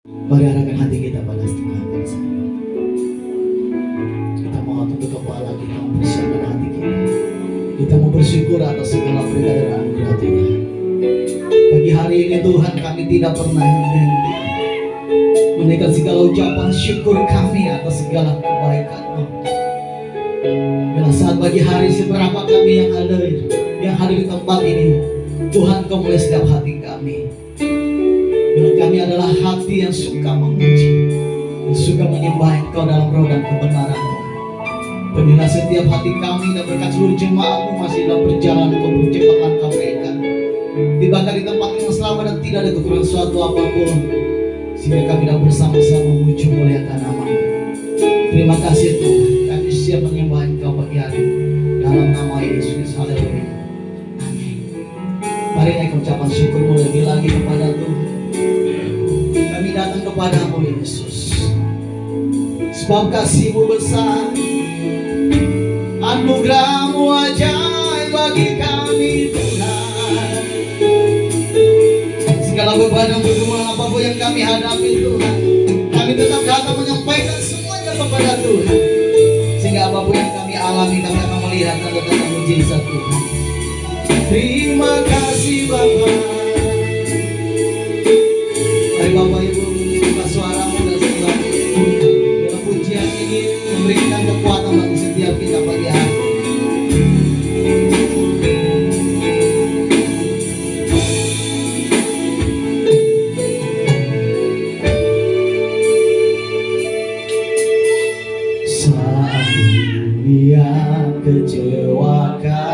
Mari arahkan hati kita pada Tuhan. Kita mau tunduk kepala, kita mempersiapkan hati kita. Kita mau bersyukur atas segala berkat dan anugerah Tuhan. Pagi hari ini Tuhan, kami tidak pernah henti menaikkan segala ucapan syukur kami atas segala kebaikan-Mu. Bila saat pagi hari seberapa kami yang hadir di tempat ini, Tuhan Kau mulai setiap hati kami. Bila kami adalah hati yang suka memuji, yang suka menyembah Engkau dalam roh dan kebenaran-Mu. Bila setiap hati kami dan berkat seluruh jemaat-Mu masih dalam perjalanan Kau percepat langkah mereka, tibakan di tempat yang selamat dan tidak ada kekurangan suatu apapun, sehingga kami dapat bersama-sama memuji muliakan nama-Mu. Terima kasih Tuhan, kami siap menyembah Engkau pagi hari dalam nama Yesus. Haleluya. Amin. Mari naik ucapan syukurmu lebih lagi kepada Tuhan. Kami datang kepadamu Yesus, sebab kasih-Mu besar, anugerah-Mu ajaib bagi kami Tuhan. Segala beban dan pergumulan apapun yang kami hadapi Tuhan, kami tetap datang menyampaikan semuanya kepada Tuhan. Sehingga apapun yang kami alami, kami akan melihat tanda-tanda mujizat Tuhan. Terima kasih Bapa. Mari Bapak Ibu buka suara-Mu dan sembah dalam pujian ini, memberikan kekuatan bagi setiap kita pagi hari. Saat dunia kecewakan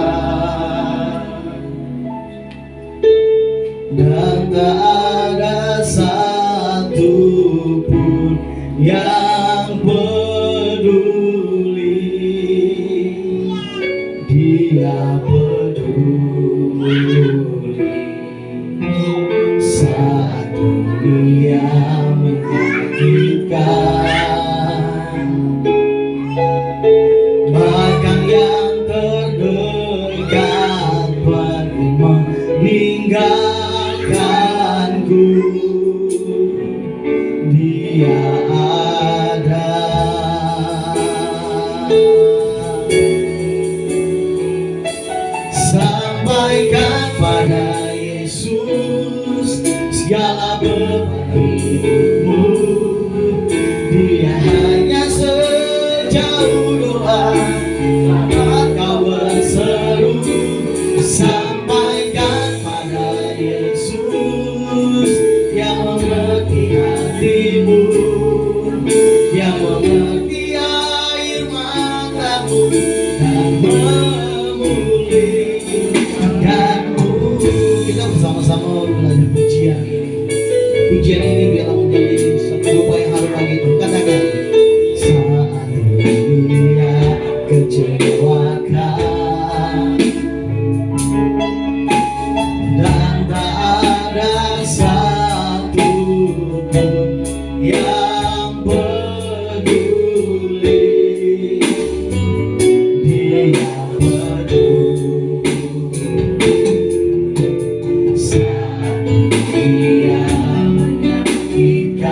dan tak ada satu pun yang peduli, Dia peduli. Saat dunia menyakitkan, bahkan yang terdekat pergi meninggalkanku, Dia ada. Sampaikan pada Yesus segala beban hidupmu, Dia hanya sejauh doa saat kau berseru. Sampaikan pada Yesus yang mengerti hatimu, yang mengerti air matamu dan memulihkanmu. Kita bersama-sama belajar pujian ini. Pujian ini biarlah menjadi satu rupa yang harum bagi Tuhan. Katakan, saat dunia kecewakan dan tak ada satu pun yang peduli, Dia peduli. Saat dunia menyakitkan,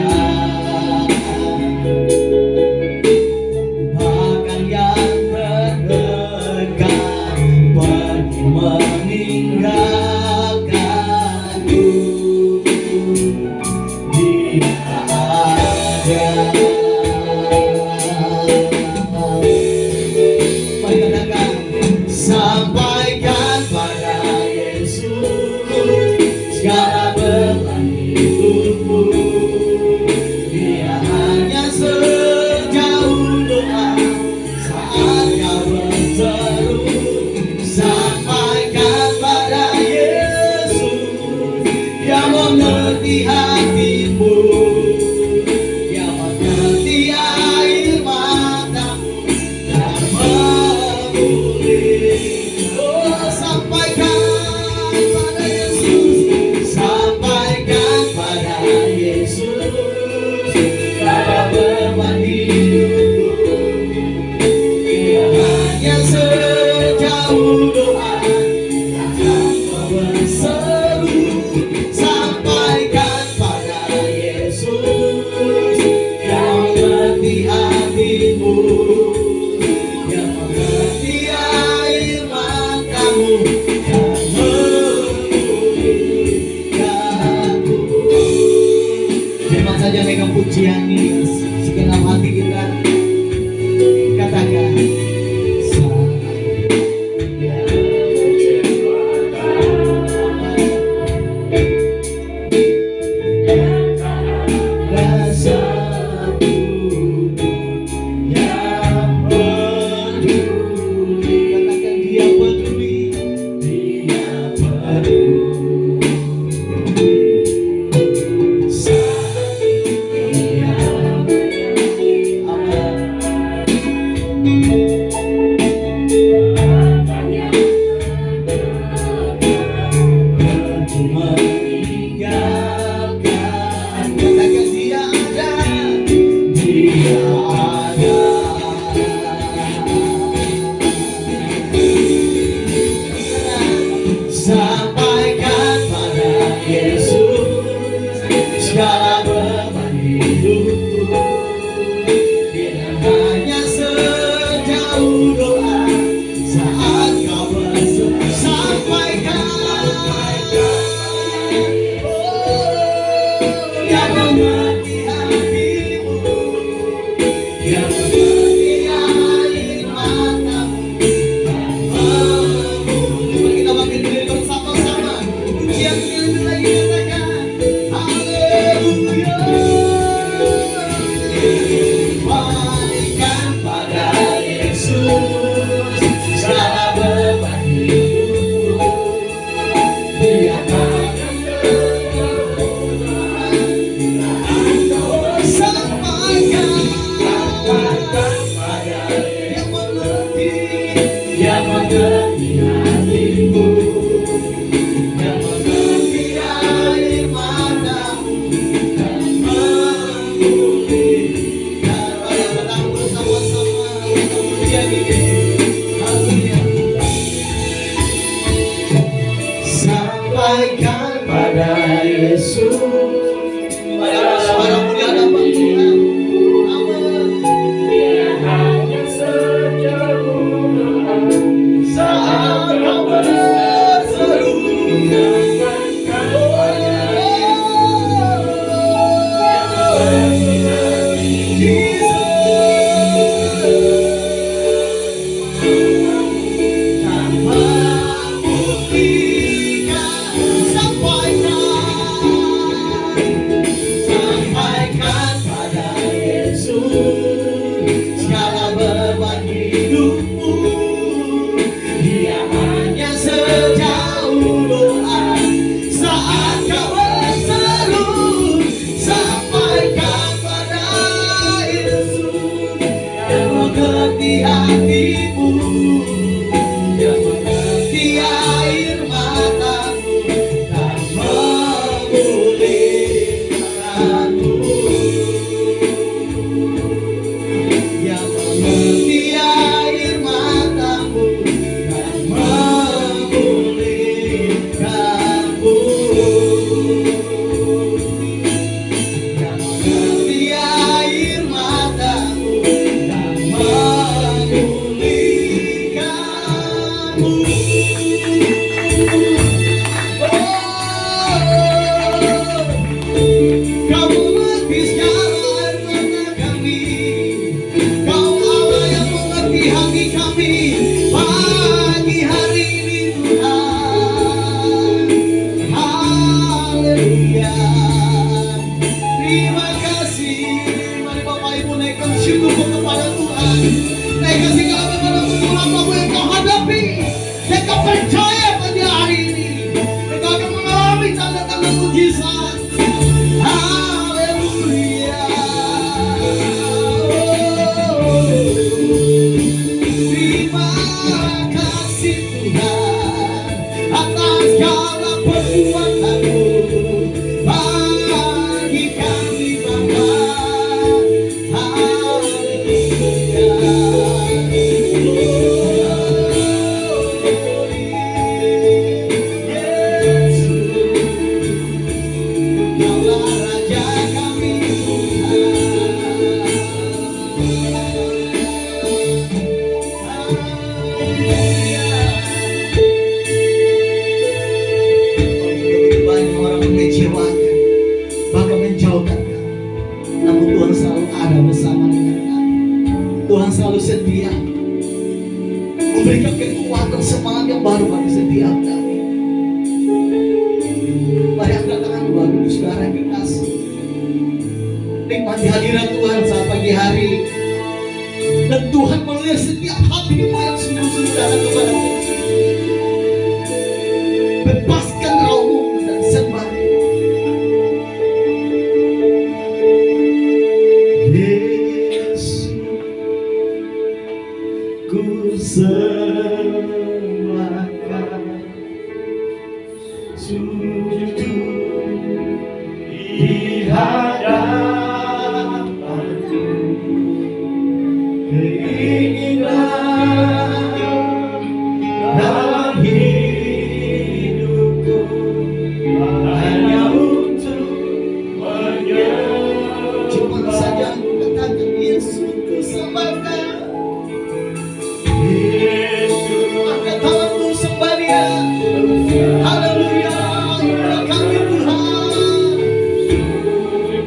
bahkan yang terdekat pergi meninggalkanku, Dia ada. Mari katakan, sampaikan pada Yesus segala beban hidupmu, Dia hanya sejauh doa saat kau berseru. Sampaikan pada Yesus yang mengerti hatimu, yang mengerti air matamu dan memulih. Oh, sampaikan pada Yesus, sampaikan pada Yesus segala beban hidupmu, Dia hanya sejauh doa akan kau berseru. Sampaikan pada Yesus saja megang pujian ini segenap hati kita. Katakan sampaikan pada Yesus segala beban hidupku. Dia hanya sejauh doa saat kau berseru. Sampaikan, dia mengerti hatimu, dia mengerti air matamu. Kita bangkit berdiri bersama-sama. Pujian ini lagi katakan haleluya. Berikan pada Yesus segala beban hidupku. Dia akan sampaikan pada yang mengerti, yang mengerti hatimu, yang mengerti air matamu dan memulihkan. Mari kita bersama-sama pujian ini. Haleluya. Sampaikan pada Yesus. Mari ada suara mulia dapat Tuhan. Amin. Dia hanya sejauh doa saat kau berseru. Sampaikan pada Yesus segala beban hidupmu. Dia hanya sejauh doa saat kau berseru. Sampaikan pada Yesus yang mengerti hatimu, yang mengerti air matamu dan memulihkanmu. Yang mengerti air matamu dan memulihkanmu. Yang mengerti air matamu dan memulihkanmu. Kau mengerti segala air mata kami. Kau Allah yang mengerti hati kami pagi hari ini Tuhan. Haleluya. Terima kasih. Mari Bapak Ibu naikkan syukur kepada Tuhan. Naikkan segala kepada Tuhan apapun yang kau hadapi. Dan kau percaya pada hari ini engkau akan mengalami tanda-tanda mujizat. Haleluya. Terima kasih Tuhan atas segala perbuatanmu bagi kami Bapa. Banyak orang mengecewakan, bahkan menjauhkan kami. setia, memberikan kekuatan semangat yang baru bagi setiap kami. Mari angkat tangan Bapak Ibu Saudara yang kekasih, nikmati hadirat Tuhan saat pagi hari, dan Tuhan melihat setiap hatimu yang sungguh-sungguh datang kepada Tuhan. Bebaskan rohmu dan sembah. Yesus, ku sembahkan, sujud di hadapan-Mu, keinginan dalam hidupku hanya untuk menyembah. Cuma saja katakan, Yesus ku sembahkan. Yesus, angkat tanganmu sembah Dia. Haleluya, inilah kami Tuhan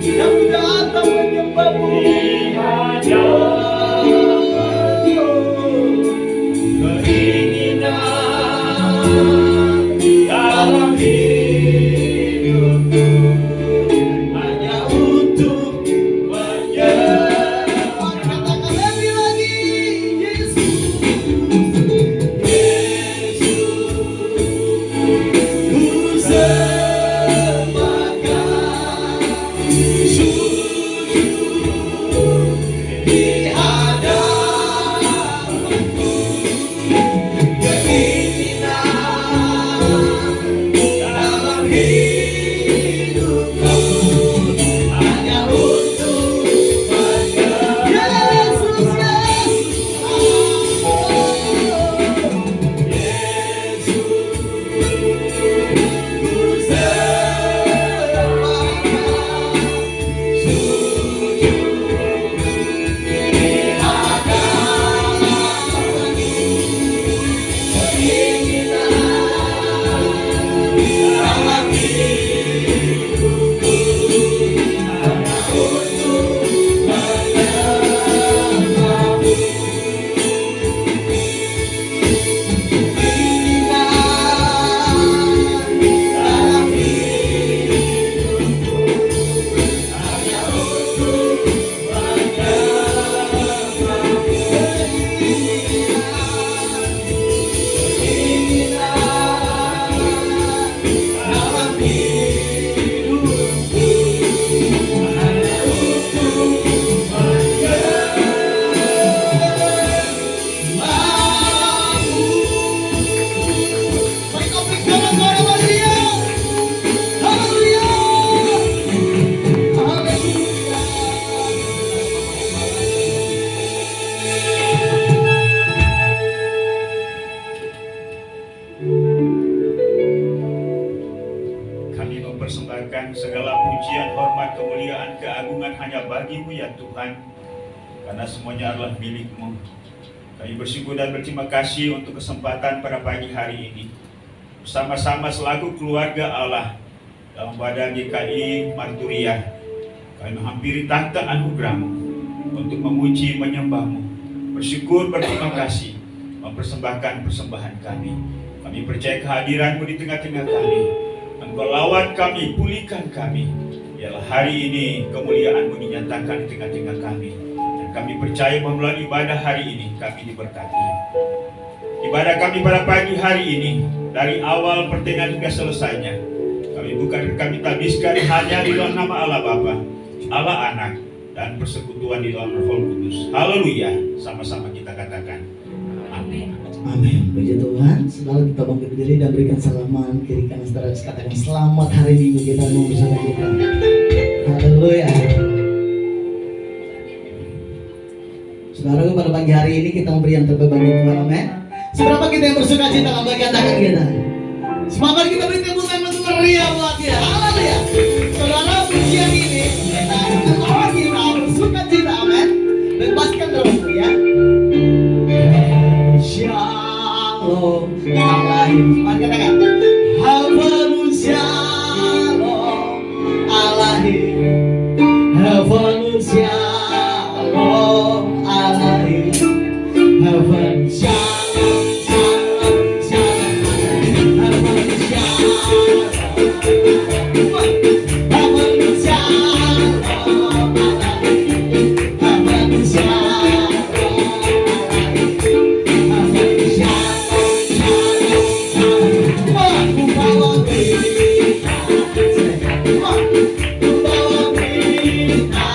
yang datang menyembah-Mu. Dalam hidupku hanya untuk menyembah. Katakan lebih lagi, Yesus. Yesus, ku sembahkan, sujud di hadapan-Mu, mempersembahkan segala pujian, hormat, kemuliaan, keagungan hanya bagi-Mu ya Tuhan, karena semuanya adalah milik-Mu. Kami bersyukur dan berterima kasih untuk kesempatan pada pagi hari ini bersama-sama selaku keluarga Allah dalam badan GKI Marturia. Kami menghampiri tahta anugerah-Mu untuk memuji, menyembah-Mu, bersyukur, berterima kasih, mempersembahkan persembahan kami. Kami percaya kehadiran-Mu di tengah-tengah kami. Engkau lawat kami, pulihkan kami. Biarlah hari ini kemuliaan-Mu dinyatakan di tengah-tengah kami. Dan kami percaya bahwa melalui ibadah hari ini kami diberkati. Ibadah kami pada pagi hari ini, dari awal pertengahan hingga selesainya, kami bukan kami tabiskan hanya di dalam nama Allah Bapa, Allah Anak, dan persekutuan di dalam Roh Kudus. Haleluya. Sama-sama kita katakan amin. Amin. Puji Tuhan. Saudara, kita bangkit berdiri dan berikan salaman kiri kanan saudara, katakan selamat hari Minggu kita bersama kita. Haleluya. Saudara, pada pagi hari ini kita memberi yang terbaik bagi Tuhan. Amin. Seberapa kita yang bersuka cita memberikan tangan kita. Semangat kita beri tepuk tangan meriah buat Dia. Haleluya. Saudara, pujian ini kita akan kita bersuka cita. Amin. Bebaskan rohmu ya. Shalom Alahim. Mari katakan Havanu Shalom Alahim. Havanu Shalom Alahim. Membawa berita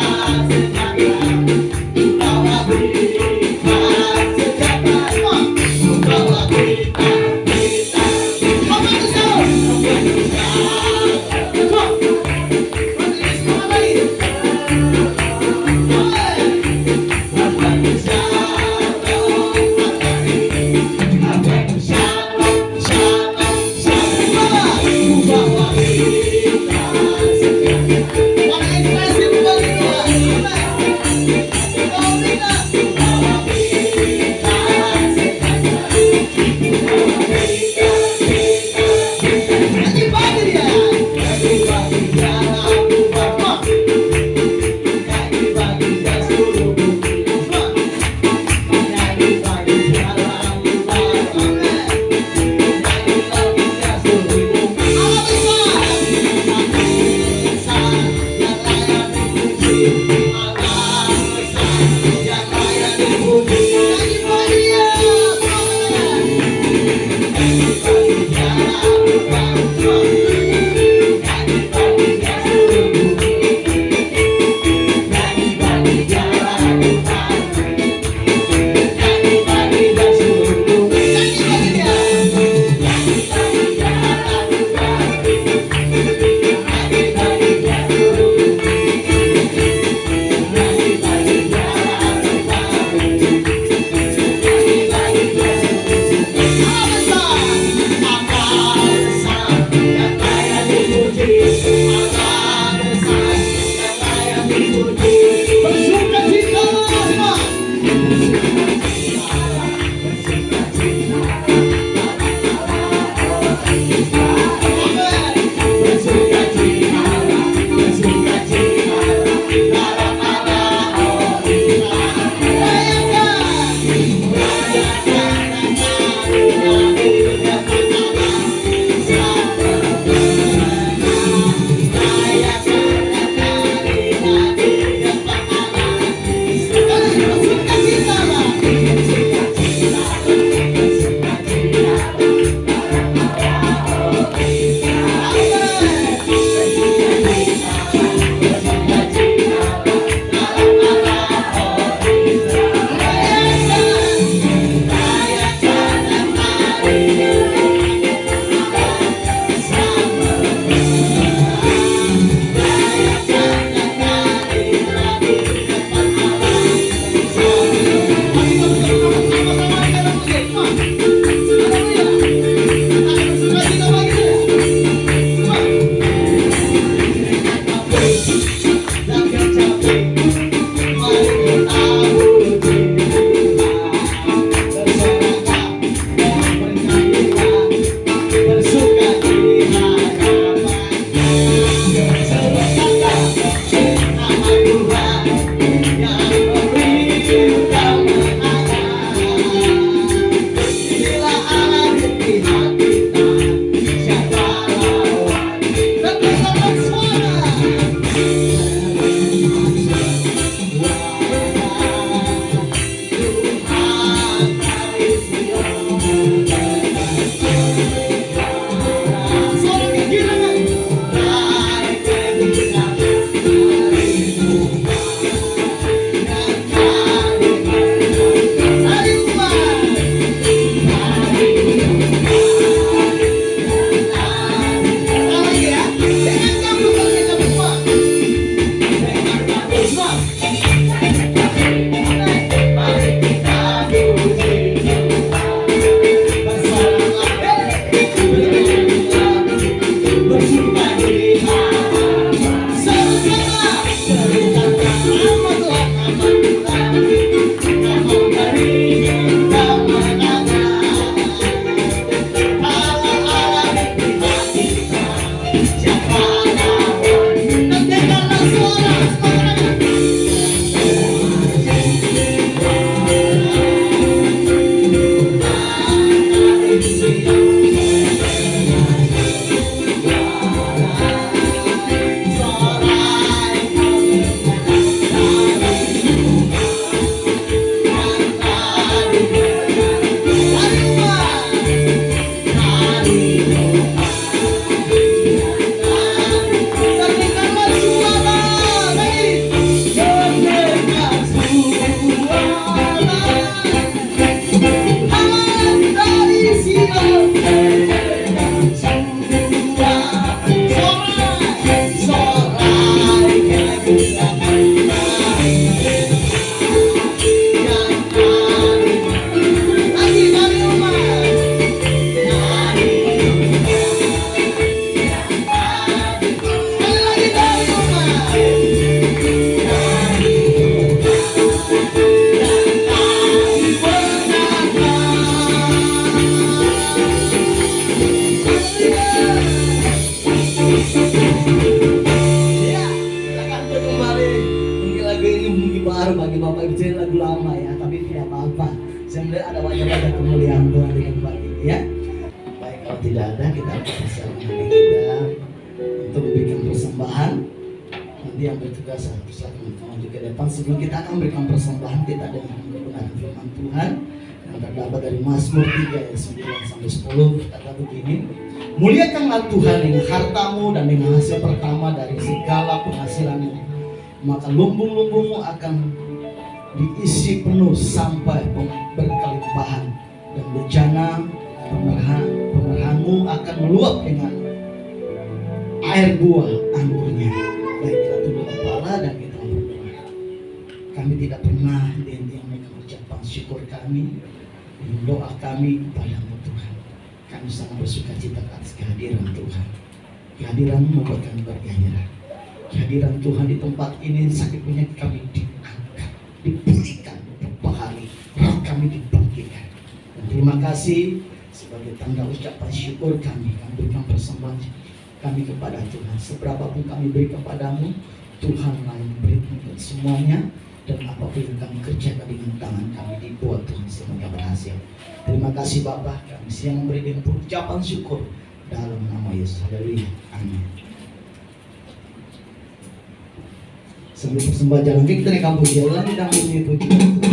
sejahtera, membawa berita sejahtera, membawa berita, berita. Membantu siapa? Membantu siapa? Coba. Membantu siapa lagi? Membantu siapa? Membantu siapa? Siapa? Siapa? Membawa berita sejahtera. melihat ada wajah-wajah kemuliaan Tuhan di tempat ini ya. Baik, kalau tidak ada, kita akan persiapkan hati kita untuk memberikan persembahan. Nanti yang bertugas silakan maju ke depan. Sebelum kita akan memberikan persembahan, kita dengar kebenaran firman Tuhan yang terdapat dari Mazmur 3 ayat 9 sampai 10. Kata begini, muliakanlah Tuhan dengan hartamu dan dengan hasil pertama dari segala penghasilanmu, maka lumbung-lumbungmu akan diisi penuh sampai berkelimpahan, dan bejana pemerhangmu akan meluap dengan air buah anggurnya. Baik, kita tunduk kepala dan kita berdoa. Kami tidak pernah henti-hentinya mengucapkan syukur kami dan doa kami kepadamu Tuhan. Kami sangat bersuka cita atas kehadiran Tuhan. Kehadiran-Mu membuat kami bergairah. Kehadiran Tuhan di tempat ini, sakit penyakit kami diangkat, dipulihkan beberapa hari, roh kami dibangkitkan. Dan terima kasih sebagai tanda ucapan syukur kami berikan persembahan kami kepada Tuhan. Seberapapun kami beri kepadamu, Tuhanlah yang memberi untuk semuanya. Dan apapun yang kami kerjakan dengan tangan kami dibuat Tuhan semoga berhasil. Terima kasih Bapa, kami siang memberi dengan ucapan syukur dalam nama Yesus. Haleluya. Amin. Sebelum persembahan jalan kita di kampus jalan dan puji Tuhan untuk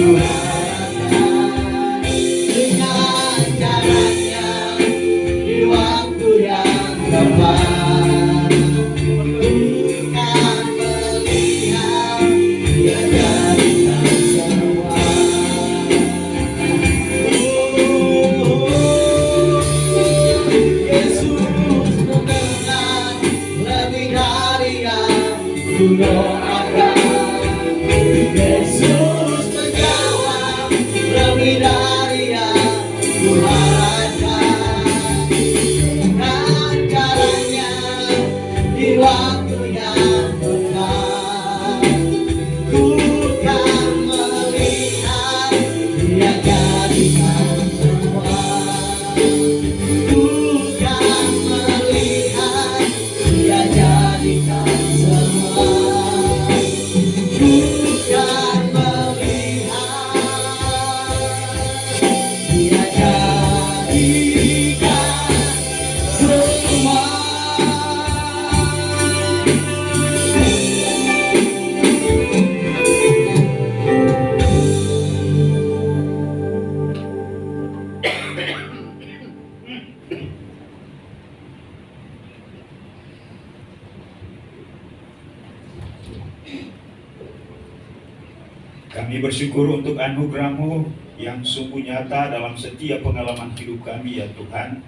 dengan caranya di waktu yang tepat. Bukan melihat dia jadikan semua. Yesus mendengar lebih dari yang kudoakan. Yesus menjawab lebih dari yang kuharapkan. Dengan caranya di waktu yang tepat. Ku kan melihat dia jadikan semua. Ku kan melihat dia jadikan semua. Bukan melihat dia jadikan semua. Kami bersyukur untuk anugerah-Mu yang sungguh nyata dalam setiap pengalaman hidup kami, ya Tuhan.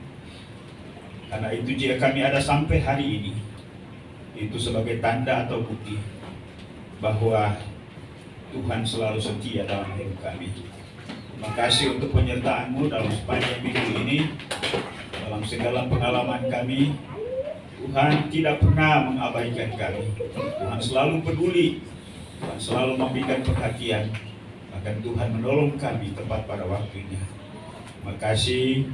Karena itu jika kami ada sampai hari ini, itu sebagai tanda atau bukti bahwa Tuhan selalu setia dalam hidup kami. Terima kasih untuk penyertaan-Mu dalam sepanjang minggu ini, dalam segala pengalaman kami. Tuhan tidak pernah mengabaikan kami. Tuhan selalu peduli, Tuhan selalu memberikan perhatian, bahkan Tuhan menolong kami tepat pada waktunya. Terima kasih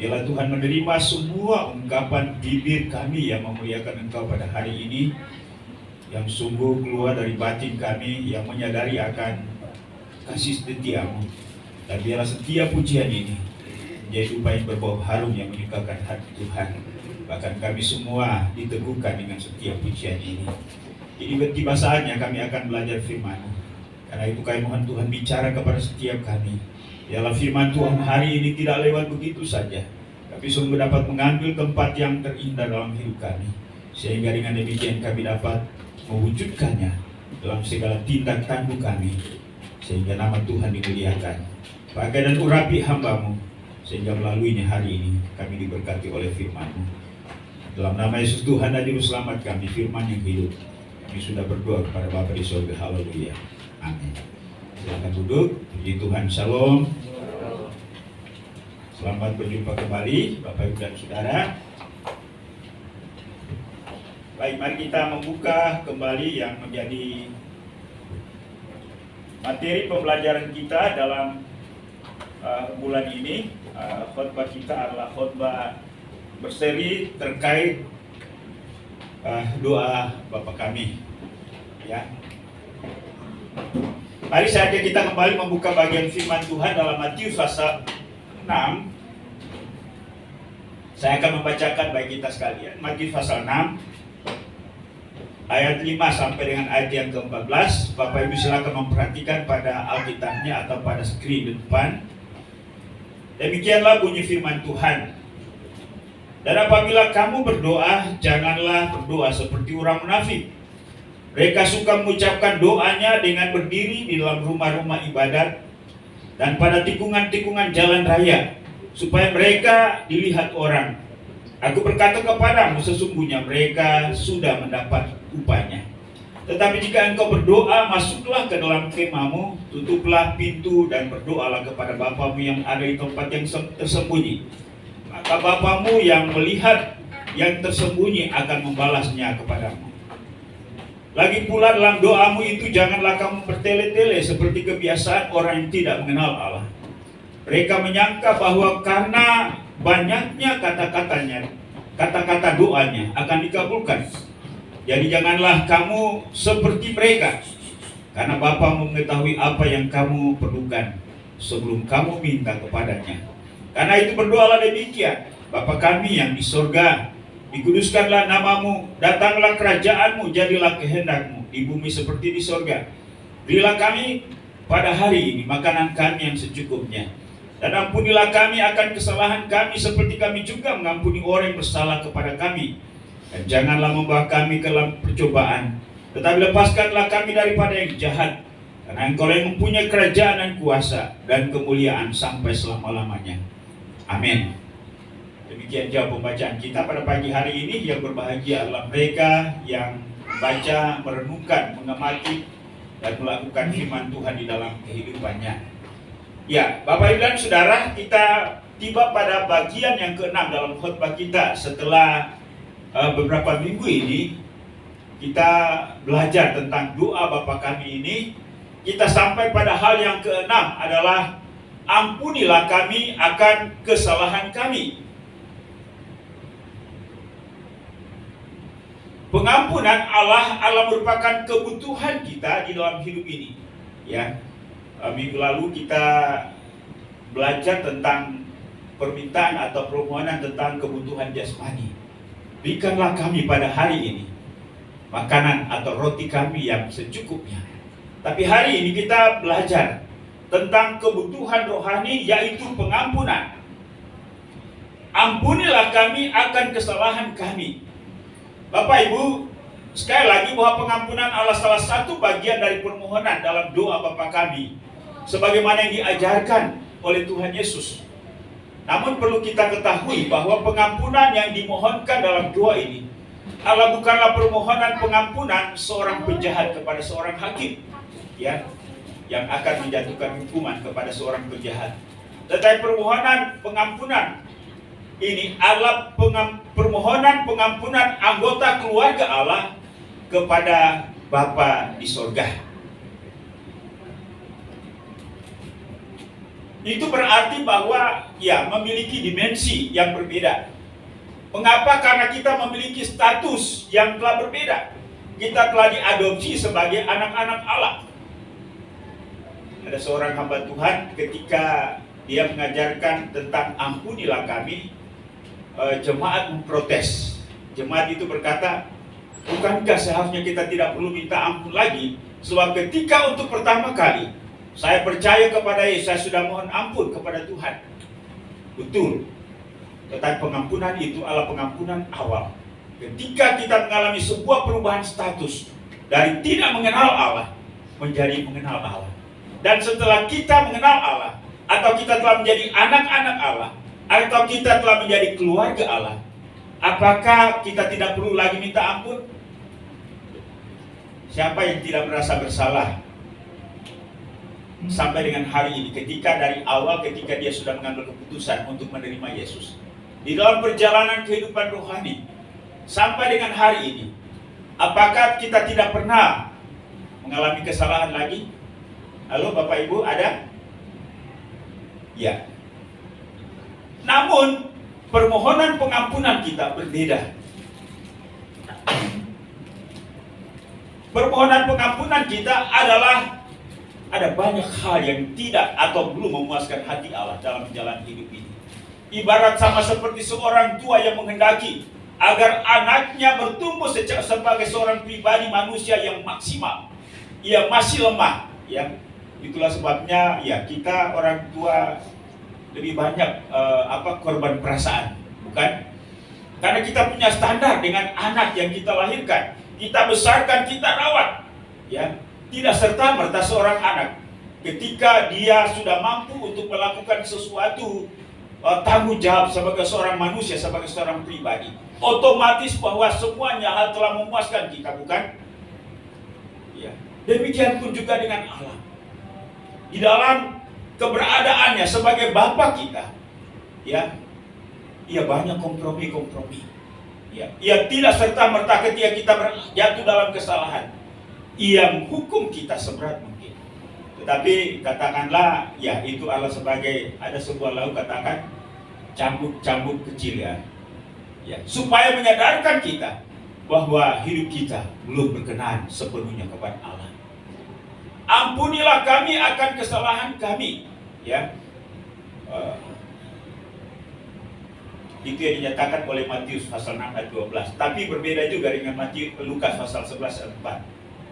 bila Tuhan menerima semua ungkapan bibir kami yang memuliakan Engkau pada hari ini, yang sungguh keluar dari batin kami, yang menyadari akan kasih setia-Mu. Dan biarlah setiap pujian ini menjadi upaya yang berbau harum yang menyukakan hati Tuhan. Bahkan kami semua diteguhkan dengan setiap pujian ini. Ini tiba saatnya kami akan belajar firman-Mu. Karena itu kami mohon Tuhan bicara kepada setiap kami. Biarlah firman Tuhan hari ini tidak lewat begitu saja, tapi sungguh dapat mengambil tempat yang terindah dalam hidup kami. Sehingga dengan demikian kami dapat mewujudkannya dalam segala tindak tanduk kami. Sehingga nama Tuhan dimuliakan. Pakai dan urapi hamba-Mu, sehingga melaluinya hari ini kami diberkati oleh firman-Mu. Dalam nama Yesus Tuhan dan Juru Selamat kami, firman yang hidup, kami sudah berdoa kepada Bapa di surga. Haleluya. Amin. Silakan duduk. Puji Tuhan. Shalom. Selamat berjumpa kembali Bapak Ibu dan Saudara. Baik, mari kita membuka kembali yang menjadi materi pembelajaran kita dalam bulan ini. Khotbah kita adalah khotbah berseri terkait doa Bapa kami. Ya. Mari saja kita kembali membuka bagian firman Tuhan dalam Matius pasal 6. Saya akan membacakan bagi kita sekalian. Matius pasal 6 ayat 5 sampai dengan ayat yang ke-14. Bapak Ibu silakan memperhatikan pada Alkitabnya atau pada skrin di depan. Demikianlah bunyi firman Tuhan. Dan apabila kamu berdoa, janganlah berdoa seperti orang munafik. Mereka suka mengucapkan doanya dengan berdiri di dalam rumah-rumah ibadat dan pada tikungan-tikungan jalan raya, supaya mereka dilihat orang. Aku berkata kepadamu, sesungguhnya mereka sudah mendapat upahnya. Tetapi jika engkau berdoa, masuklah ke dalam kemahmu, tutuplah pintu dan berdoalah kepada Bapamu yang ada di tempat yang tersembunyi. Maka Bapamu yang melihat yang tersembunyi akan membalasnya kepadamu. Lagi pula dalam doamu itu janganlah kamu bertele-tele seperti kebiasaan orang yang tidak mengenal Allah. Mereka menyangka bahwa karena banyaknya kata-kata doanya akan dikabulkan. Jadi janganlah kamu seperti mereka, karena Bapa mengetahui apa yang kamu perlukan sebelum kamu minta kepadanya. Karena itu berdoalah demikian: Bapa kami yang di sorga, dikuduskanlah namamu, datanglah kerajaanmu, jadilah kehendakmu di bumi seperti di sorga. Berilah kami pada hari ini makanan kami yang secukupnya. Dan ampunilah kami akan kesalahan kami seperti kami juga mengampuni orang yang bersalah kepada kami. Dan janganlah membawa kami ke dalam percobaan, tetapi lepaskanlah kami daripada yang jahat. Karena Engkau yang mempunyai kerajaan dan kuasa dan kemuliaan sampai selama-lamanya. Amin. Demikian jawab pembacaan kita pada pagi hari ini. Yang berbahagia adalah mereka yang membaca, merenungkan, mengamati, dan melakukan firman Tuhan di dalam kehidupannya. Ya, Bapak Ibu dan Saudara, kita tiba pada bagian yang ke-6 dalam khotbah kita. Setelah beberapa minggu ini kita belajar tentang doa Bapa kami ini, kita sampai pada hal yang ke-6 adalah ampunilah kami akan kesalahan kami. Pengampunan Allah merupakan kebutuhan kita di dalam hidup ini. Ya, minggu lalu kita belajar tentang permintaan atau permohonan tentang kebutuhan jasmani. Berikanlah kami pada hari ini makanan atau roti kami yang secukupnya. Tapi hari ini kita belajar tentang kebutuhan rohani, yaitu pengampunan. Ampunilah kami akan kesalahan kami. Bapak Ibu, sekali lagi bahwa pengampunan adalah salah satu bagian dari permohonan dalam doa Bapa kami, sebagaimana yang diajarkan oleh Tuhan Yesus. Namun perlu kita ketahui bahwa pengampunan yang dimohonkan dalam doa ini adalah bukanlah permohonan pengampunan seorang penjahat kepada seorang hakim, ya, yang akan menjatuhkan hukuman kepada seorang penjahat. Tetapi permohonan pengampunan ini adalah permohonan pengampunan anggota keluarga Allah kepada Bapa di sorga. Itu berarti bahwa ya memiliki dimensi yang berbeda. Mengapa? Karena kita memiliki status yang telah berbeda. Kita telah diadopsi sebagai anak-anak Allah. Ada seorang hamba Tuhan ketika dia mengajarkan tentang ampunilah kami, jemaat memprotes. Jemaat itu berkata, bukankah seharusnya kita tidak perlu minta ampun lagi? Sebab ketika untuk pertama kali saya percaya kepada Yesus, saya sudah mohon ampun kepada Tuhan. Betul. Tetapi pengampunan itu adalah pengampunan awal. Ketika kita mengalami sebuah perubahan status dari tidak mengenal Allah menjadi mengenal Allah. Dan setelah kita mengenal Allah, atau kita telah menjadi anak-anak Allah, atau kita telah menjadi keluarga Allah, apakah kita tidak perlu lagi minta ampun? Siapa yang tidak merasa bersalah sampai dengan hari ini, ketika dari awal ketika dia sudah mengambil keputusan untuk menerima Yesus di dalam perjalanan kehidupan rohani sampai dengan hari ini, apakah kita tidak pernah mengalami kesalahan lagi? Halo Bapak Ibu, ada? Ya. Namun permohonan pengampunan kita berbeda. Permohonan pengampunan kita adalah ada banyak hal yang tidak atau belum memuaskan hati Allah dalam menjalani hidup ini. Ibarat sama seperti seorang tua yang menghendaki agar anaknya bertumbuh sebagai seorang pribadi manusia yang maksimal. Ia masih lemah, ya. Itulah sebabnya ya kita orang tua lebih banyak korban perasaan, bukan? Karena kita punya standar dengan anak yang kita lahirkan, kita besarkan, kita rawat, ya. Tidak serta-merta seorang anak ketika dia sudah mampu untuk melakukan sesuatu tanggung jawab sebagai seorang manusia, sebagai seorang pribadi, otomatis bahwa semuanya hal telah memuaskan kita, bukan? Ya. Demikian pun juga dengan Allah. Di dalam keberadaannya sebagai Bapa kita, ya, ia banyak kompromi. Ya, ia tidak serta-merta ketika kita jatuh dalam kesalahan, ia menghukum kita seberat mungkin. Tetapi katakanlah, ya itu adalah sebagai ada sebuah lagu katakan cambuk-cambuk kecil, ya, supaya menyadarkan kita bahwa hidup kita belum berkenan sepenuhnya kepada Allah. Ampunilah kami akan kesalahan kami, ya. Itu yang dinyatakan oleh Matius pasal 6 ayat 12. Tapi berbeda juga dengan Lukas pasal 11 ayat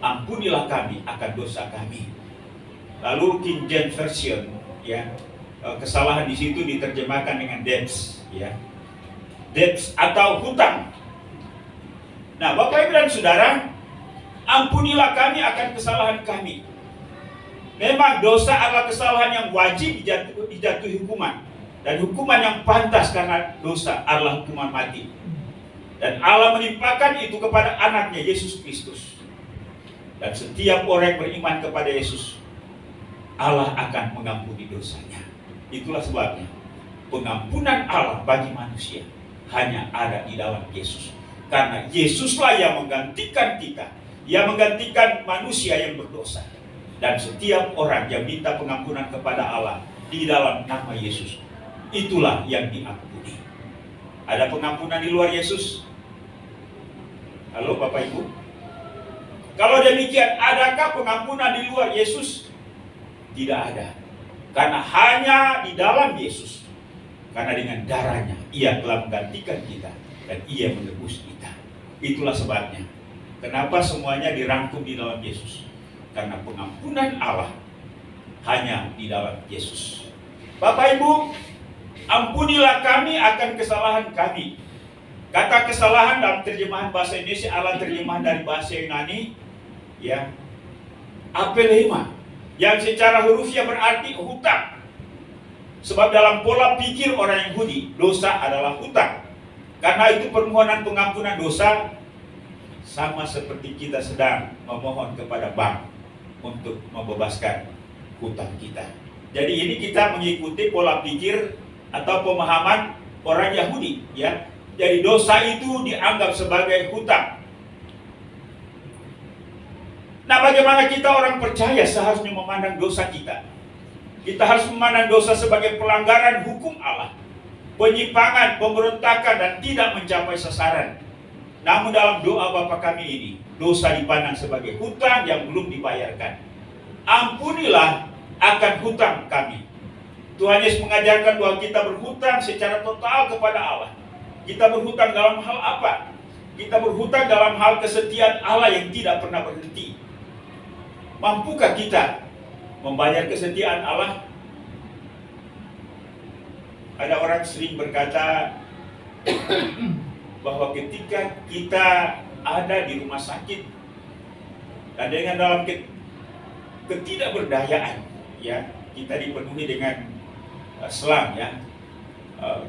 4. Ampunilah kami akan dosa kami. Lalu King James Version, ya, kesalahan di situ diterjemahkan dengan debts, ya, debts atau hutang. Nah, Bapak Ibu dan Saudara, ampunilah kami akan kesalahan kami. Memang dosa adalah kesalahan yang wajib dijatuhi hukuman, dan hukuman yang pantas karena dosa adalah hukuman mati. Dan Allah menimpakan itu kepada anaknya Yesus Kristus. Dan setiap orang yang beriman kepada Yesus, Allah akan mengampuni dosanya. Itulah sebabnya pengampunan Allah bagi manusia hanya ada di dalam Yesus. Karena Yesuslah yang menggantikan kita, yang menggantikan manusia yang berdosa. Dan setiap orang yang minta pengampunan kepada Allah di dalam nama Yesus, itulah yang diampuni. Ada pengampunan di luar Yesus? Halo Bapak Ibu? Kalau demikian, adakah pengampunan di luar Yesus? Tidak ada. Karena hanya di dalam Yesus. Karena dengan darahnya Ia telah menggantikan kita dan Ia menebus kita. Itulah sebabnya kenapa semuanya dirangkum di dalam Yesus. Karena pengampunan Allah hanya di dalam Yesus. Bapak Ibu, ampunilah kami akan kesalahan kami. Kata kesalahan dalam terjemahan bahasa Indonesia adalah terjemahan dari bahasa Yunani, ya, apelema, yang secara hurufiah berarti hutang. Sebab dalam pola pikir orang Yahudi, dosa adalah hutang. Karena itu permohonan pengampunan dosa sama seperti kita sedang memohon kepada bank untuk membebaskan hutang kita. Jadi ini kita mengikuti pola pikir atau pemahaman orang Yahudi, ya. Jadi dosa itu dianggap sebagai hutang. Nah, bagaimana kita orang percaya seharusnya memandang dosa kita? Kita harus memandang dosa sebagai pelanggaran hukum Allah, penyimpangan, pemberontakan, dan tidak mencapai sasaran. Namun dalam doa Bapa kami ini, dosa dipandang sebagai hutang yang belum dibayarkan. Ampunilah akan hutang kami. Tuhan Yesus mengajarkan bahwa kita berhutang secara total kepada Allah. Kita berhutang dalam hal apa? Kita berhutang dalam hal kesetiaan Allah yang tidak pernah berhenti. Mampukah kita membayar kesetiaan Allah? Ada orang sering berkata bahwa ketika kita ada di rumah sakit dan dengan dalam ketidakberdayaan, ya, kita dipenuhi dengan selang, ya.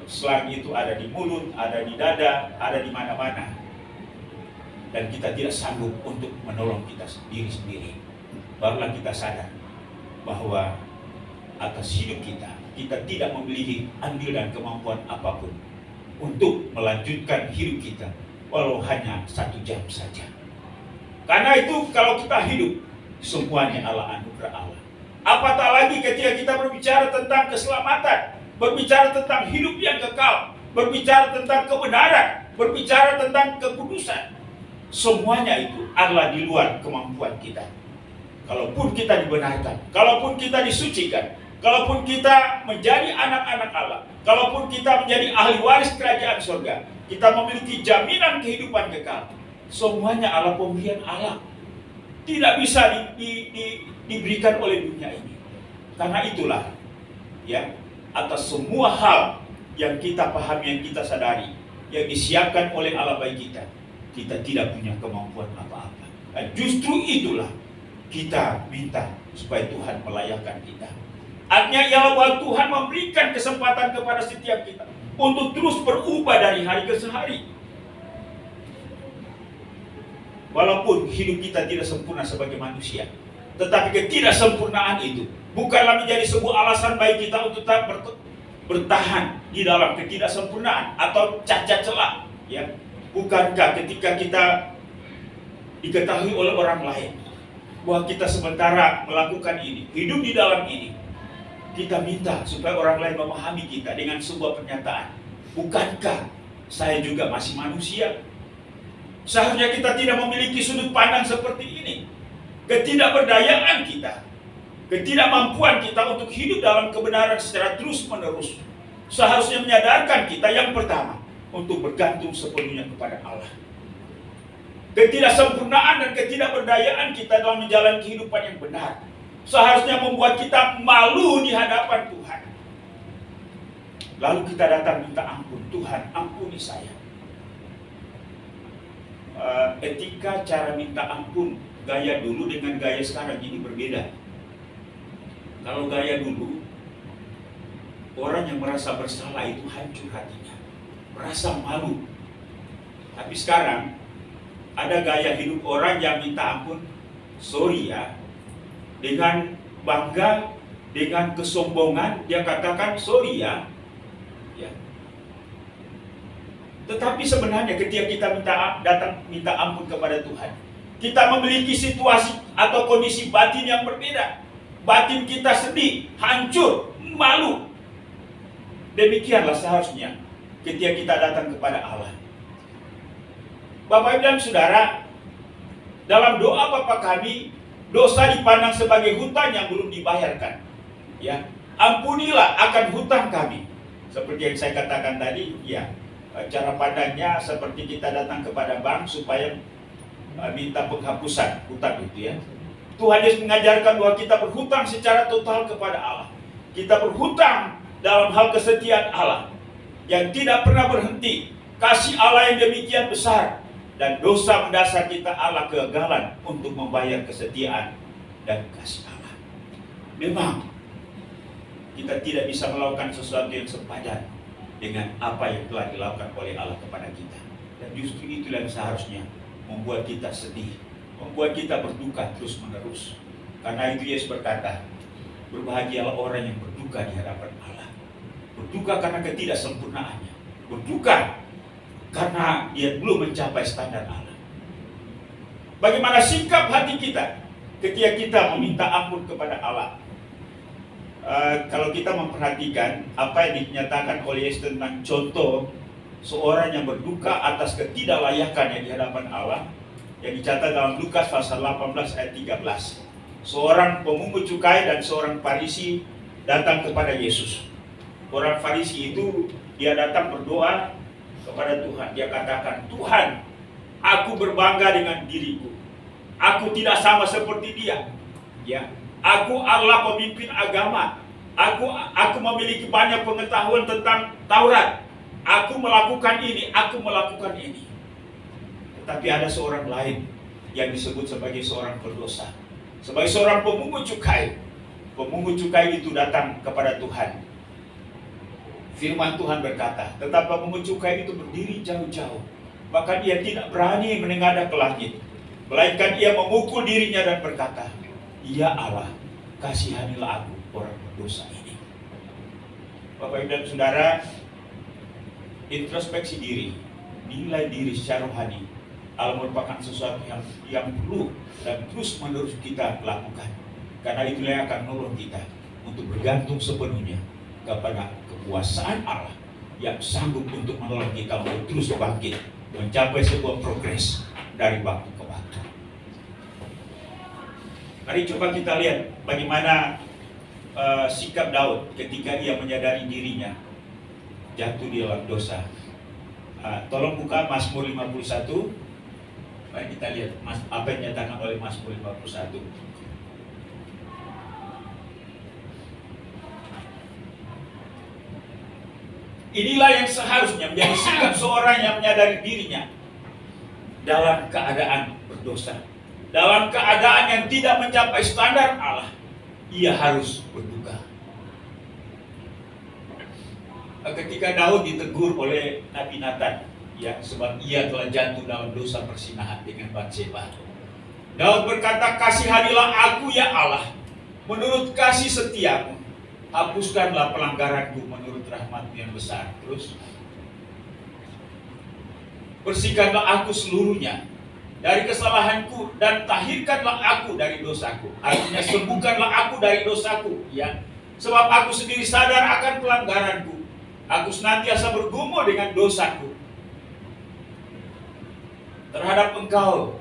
Selang itu ada di mulut, ada di dada, ada di mana-mana. Dan kita tidak sanggup untuk menolong kita sendiri. Barulah kita sadar bahwa atas hidup kita tidak memiliki andil dan kemampuan apapun untuk melanjutkan hidup kita, walau hanya 1 jam saja. Karena itu kalau kita hidup, semuanya adalah anugerah Allah. Apatah lagi ketika kita berbicara tentang keselamatan, berbicara tentang hidup yang kekal, berbicara tentang kebenaran, berbicara tentang kekudusan. Semuanya itu adalah di luar kemampuan kita. Kalaupun kita dibenarkan, kalaupun kita disucikan, kalaupun kita menjadi anak-anak Allah, kalaupun kita menjadi ahli waris kerajaan surga, kita memiliki jaminan kehidupan kekal. Semuanya adalah pemberian Allah. Tidak bisa diberikan oleh dunia ini. Karena itulah, ya, atas semua hal yang kita pahami, yang kita sadari, yang disiapkan oleh Allah bagi kita, kita tidak punya kemampuan apa-apa. Dan justru itulah kita minta supaya Tuhan melayakkan kita. Artinya ialah bahwa Tuhan memberikan kesempatan kepada setiap kita untuk terus berubah dari hari ke hari. Walaupun hidup kita tidak sempurna sebagai manusia, tetapi ketidaksempurnaan itu bukanlah menjadi sebuah alasan bagi kita untuk tetap bertahan di dalam ketidaksempurnaan atau cacat celah, ya. Bukankah ketika kita diketahui oleh orang lain bahwa kita sementara melakukan ini, hidup di dalam ini, kita minta supaya orang lain memahami kita dengan sebuah pernyataan, bukankah saya juga masih manusia? Seharusnya kita tidak memiliki sudut pandang seperti ini. Ketidakberdayaan kita, ketidakmampuan kita untuk hidup dalam kebenaran secara terus-menerus seharusnya menyadarkan kita yang pertama untuk bergantung sepenuhnya kepada Allah. Ketidaksempurnaan dan ketidakberdayaan kita dalam menjalani kehidupan yang benar seharusnya membuat kita malu di hadapan Tuhan. Lalu kita datang minta ampun, Tuhan ampuni saya. Etika cara minta ampun gaya dulu dengan gaya sekarang ini berbeda. Kalau gaya dulu, orang yang merasa bersalah itu hancur hatinya, merasa malu. Tapi sekarang ada gaya hidup orang yang minta ampun, sorry ya, dengan bangga, dengan kesombongan dia katakan sorry ya. Tetapi sebenarnya ketika kita datang minta ampun kepada Tuhan, kita memiliki situasi atau kondisi batin yang berbeda. Batin kita sedih, hancur, malu. Demikianlah seharusnya ketika kita datang kepada Allah. Bapak Ibu dan Saudara, dalam doa Bapa kami, dosa dipandang sebagai hutang yang belum dibayarkan. Ya, ampunilah akan hutang kami. Seperti yang saya katakan tadi, ya. Cara pandangnya seperti kita datang kepada bank supaya minta penghapusan hutang itu ya. Tuhan Yesus mengajarkan bahwa kita berhutang secara total kepada Allah. Kita berhutang dalam hal kesetiaan Allah yang tidak pernah berhenti. Kasih Allah yang demikian besar dan dosa mendasar kita Allah kegagalan untuk membayar kesetiaan dan kasih Allah. Memang kita tidak bisa melakukan sesuatu yang sepadan dengan apa yang telah dilakukan oleh Allah kepada kita. Dan justru itulah yang seharusnya membuat kita sedih, membuat kita berduka terus menerus. Karena itu Yesus berkata, berbahagialah orang yang berduka di hadapan Allah. Berduka karena ketidaksempurnaannya, berduka karena dia belum mencapai standar Allah. Bagaimana sikap hati kita ketika kita meminta ampun kepada Allah? Kalau kita memperhatikan apa yang dinyatakan oleh Yesus tentang contoh seorang yang berduka atas ketidaklayakannya di hadapan Allah, yang dicatat dalam Lukas pasal 18 ayat 13. Seorang pemungut cukai dan seorang Farisi datang kepada Yesus. Orang Farisi itu dia datang berdoa kepada Tuhan. Dia katakan, Tuhan, aku berbangga dengan diriku. Aku tidak sama seperti dia. Ya. Aku adalah pemimpin agama. Aku memiliki banyak pengetahuan tentang Taurat. Aku melakukan ini, aku melakukan ini. Tetapi ada seorang lain yang disebut sebagai seorang berdosa. Sebagai seorang pemungut cukai. Pemungut cukai itu datang kepada Tuhan. Firman Tuhan berkata, tetapi pemungut cukai itu berdiri jauh-jauh. Bahkan ia tidak berani menengadah ke langit. Melainkan ia memukul dirinya dan berkata, Ya Allah, kasihanilah aku orang berdosa ini. Bapak Ibu dan Saudara, introspeksi diri, nilai diri secara rohani, Allah merupakan sesuatu yang perlu dan terus menerus kita lakukan. Karena itulah yang akan menolong kita untuk bergantung sepenuhnya kepada kekuasaan Allah yang sanggup untuk menolong kita untuk terus bangkit, mencapai sebuah progres dari waktu ke waktu. Mari coba kita lihat bagaimana sikap Daud ketika ia menyadari dirinya jatuh di dalam dosa. Tolong buka Mazmur 51. Mari kita lihat apa yang dinyatakan oleh Mazmur 51. Inilah yang seharusnya menjadi sikap seorang yang menyadari dirinya dalam keadaan berdosa. Dalam keadaan yang tidak mencapai standar Allah, ia harus berduka. Ketika Daud ditegur oleh Nabi Nathan, ya, sebab ia telah jatuh dalam dosa persinahan dengan Batseba. Daud berkata, kasihanilah aku ya Allah, menurut kasih setiamu. Hapuskanlah pelanggaranku menurut rahmat yang besar. Terus, bersihkanlah aku seluruhnya dari kesalahanku dan tahirkanlah aku dari dosaku. Artinya sembuhkanlah aku dari dosaku, ya. Sebab aku sendiri sadar akan pelanggaranku. Aku senantiasa bergumul dengan dosaku. Terhadap engkau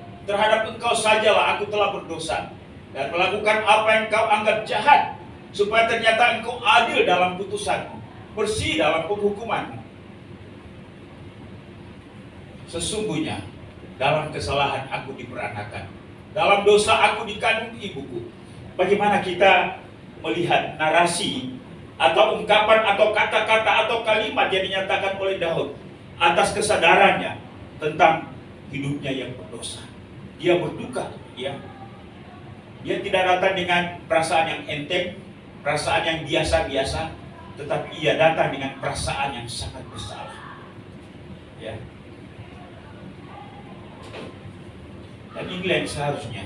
sajalah aku telah berdosa dan melakukan apa yang kau anggap jahat, supaya ternyata engkau adil dalam putusanmu, bersih dalam penghukumanmu. Sesungguhnya dalam kesalahan aku diperanakan, dalam dosa aku dikandung ibuku. bagaimana kita melihat narasi atau ungkapan atau kata-kata atau kalimat yang dinyatakan oleh Daud atas kesadarannya tentang hidupnya yang berdosa. Dia berduka, ya. Dia tidak datang dengan perasaan yang enteng, perasaan yang biasa-biasa, tetapi ia datang dengan perasaan yang sangat bersalah. Ya. Dan inilah yang seharusnya.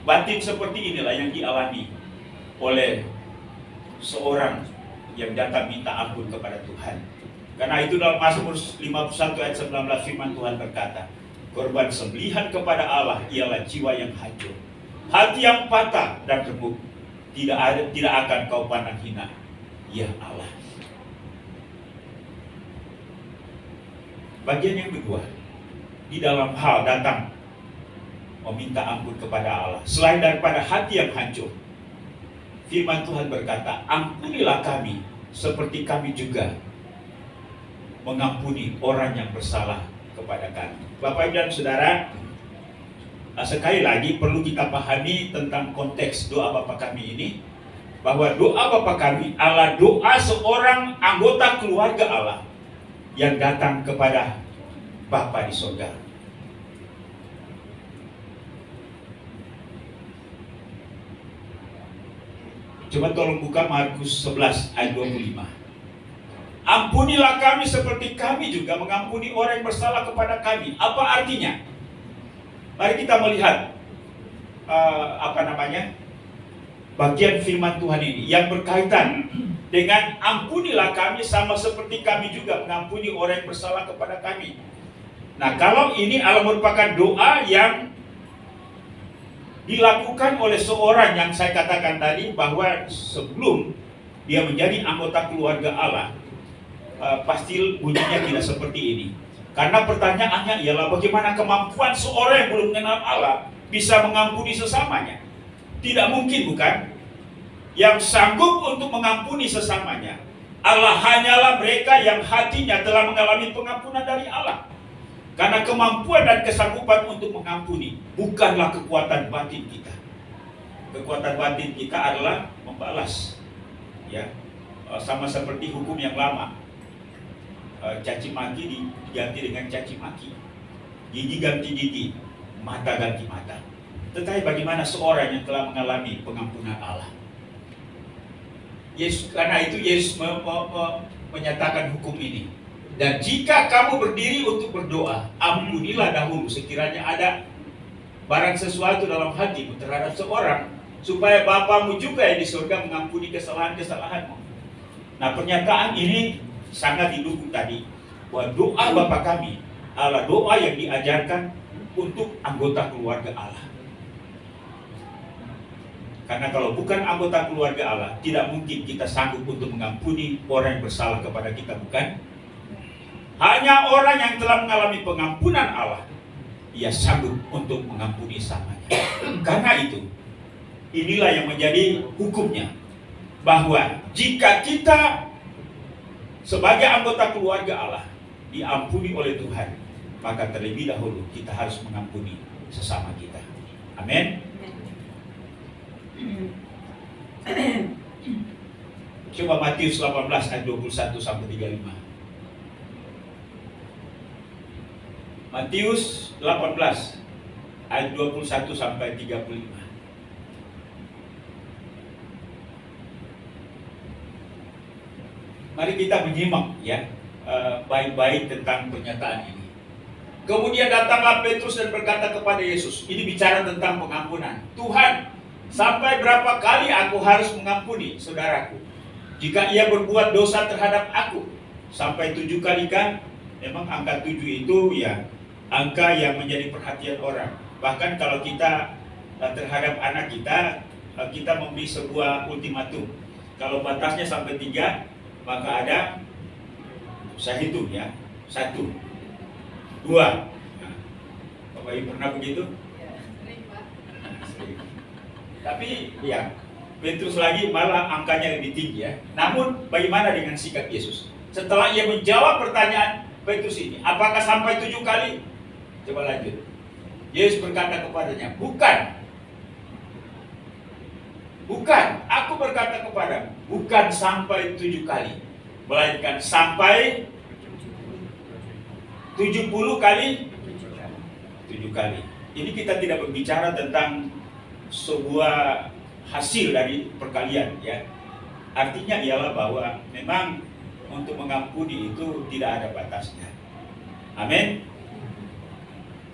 Batin seperti inilah yang dialami oleh seorang yang datang minta ampun kepada Tuhan. Karena itu dalam Mazmur 51 ayat 19 firman Tuhan berkata, korban sembelihan kepada Allah ialah jiwa yang hancur, hati yang patah dan remuk, tidak akan kau pandang hina, ya Allah. Bagian yang kedua, di dalam hal datang meminta ampun kepada Allah, selain daripada hati yang hancur, firman Tuhan berkata, ampunilah kami seperti kami juga mengampuni orang yang bersalah kepada kami. Bapak Ibu dan Saudara, sekali lagi perlu kita pahami tentang konteks doa Bapa kami ini, bahwa doa Bapa kami adalah doa seorang anggota keluarga Allah yang datang kepada Bapa di surga. Coba tolong buka Markus 11 ayat 25. Ampunilah kami seperti kami juga mengampuni orang yang bersalah kepada kami. Apa artinya? Mari kita melihat bagian firman Tuhan ini yang berkaitan dengan ampunilah kami sama seperti kami juga mengampuni orang yang bersalah kepada kami. Nah, kalau ini adalah merupakan doa yang dilakukan oleh seorang yang saya katakan tadi bahwa sebelum dia menjadi anggota keluarga Allah, pasti bunyinya tidak seperti ini. Karena pertanyaannya ialah bagaimana kemampuan seorang yang belum mengenal Allah bisa mengampuni sesamanya. Tidak mungkin, bukan? Yang sanggup untuk mengampuni sesamanya Allah hanyalah mereka yang hatinya telah mengalami pengampunan dari Allah. Karena kemampuan dan kesanggupan untuk mengampuni bukanlah kekuatan batin kita. Kekuatan batin kita adalah membalas. Ya, sama seperti hukum yang lama. Caci maki diganti dengan caci maki, gigi ganti gigi, mata ganti mata. Tetapi bagaimana seorang yang telah mengalami pengampunan Allah? Yesus, karena itu Yesus menyatakan hukum ini. Dan jika kamu berdiri untuk berdoa, ampunilah dahulu sekiranya ada barang sesuatu dalam hatimu terhadap seorang, supaya Bapamu juga yang di surga mengampuni kesalahan-kesalahanmu. Nah, pernyataan ini sangat didukung tadi bahwa doa Bapa kami adalah doa yang diajarkan untuk anggota keluarga Allah. Karena kalau bukan anggota keluarga Allah, tidak mungkin kita sanggup untuk mengampuni orang yang bersalah kepada kita, bukan? Hanya orang yang telah mengalami pengampunan Allah, ia sanggup untuk mengampuni samanya. Karena itu, inilah yang menjadi hukumnya, bahwa jika kita sebagai anggota keluarga Allah diampuni oleh Tuhan, maka terlebih dahulu kita harus mengampuni sesama kita. Amin. Coba Matius 18 ayat 21 sampai 35. Matius 18 ayat 21 sampai 35. Mari kita menyimak ya baik-baik tentang pernyataan ini. Kemudian datanglah Petrus dan berkata kepada Yesus, ini bicara tentang pengampunan. Tuhan, sampai berapa kali aku harus mengampuni saudaraku jika ia berbuat dosa terhadap aku? Sampai 7 kali kan? Memang angka 7 itu ya angka yang menjadi perhatian orang. Bahkan kalau kita terhadap anak kita, kita memberi sebuah ultimatum. Kalau batasnya sampai 3, maka ada, saya hitung ya, 1, 2. Nah, Bapak Ibu pernah begitu? Tapi ya, Petrus lagi malah angkanya lebih tinggi ya. Namun bagaimana dengan sikap Yesus? Setelah ia menjawab pertanyaan Petrus ini, apakah sampai 7 kali? Coba lanjut. Yesus berkata kepadanya, bukan. Bukan, aku berkata kepadamu, bukan sampai 7 kali, melainkan sampai 70 kali 7 kali. Ini kita tidak berbicara tentang sebuah hasil dari perkalian, ya. Artinya ialah bahwa memang untuk mengampuni itu tidak ada batasnya. Amin.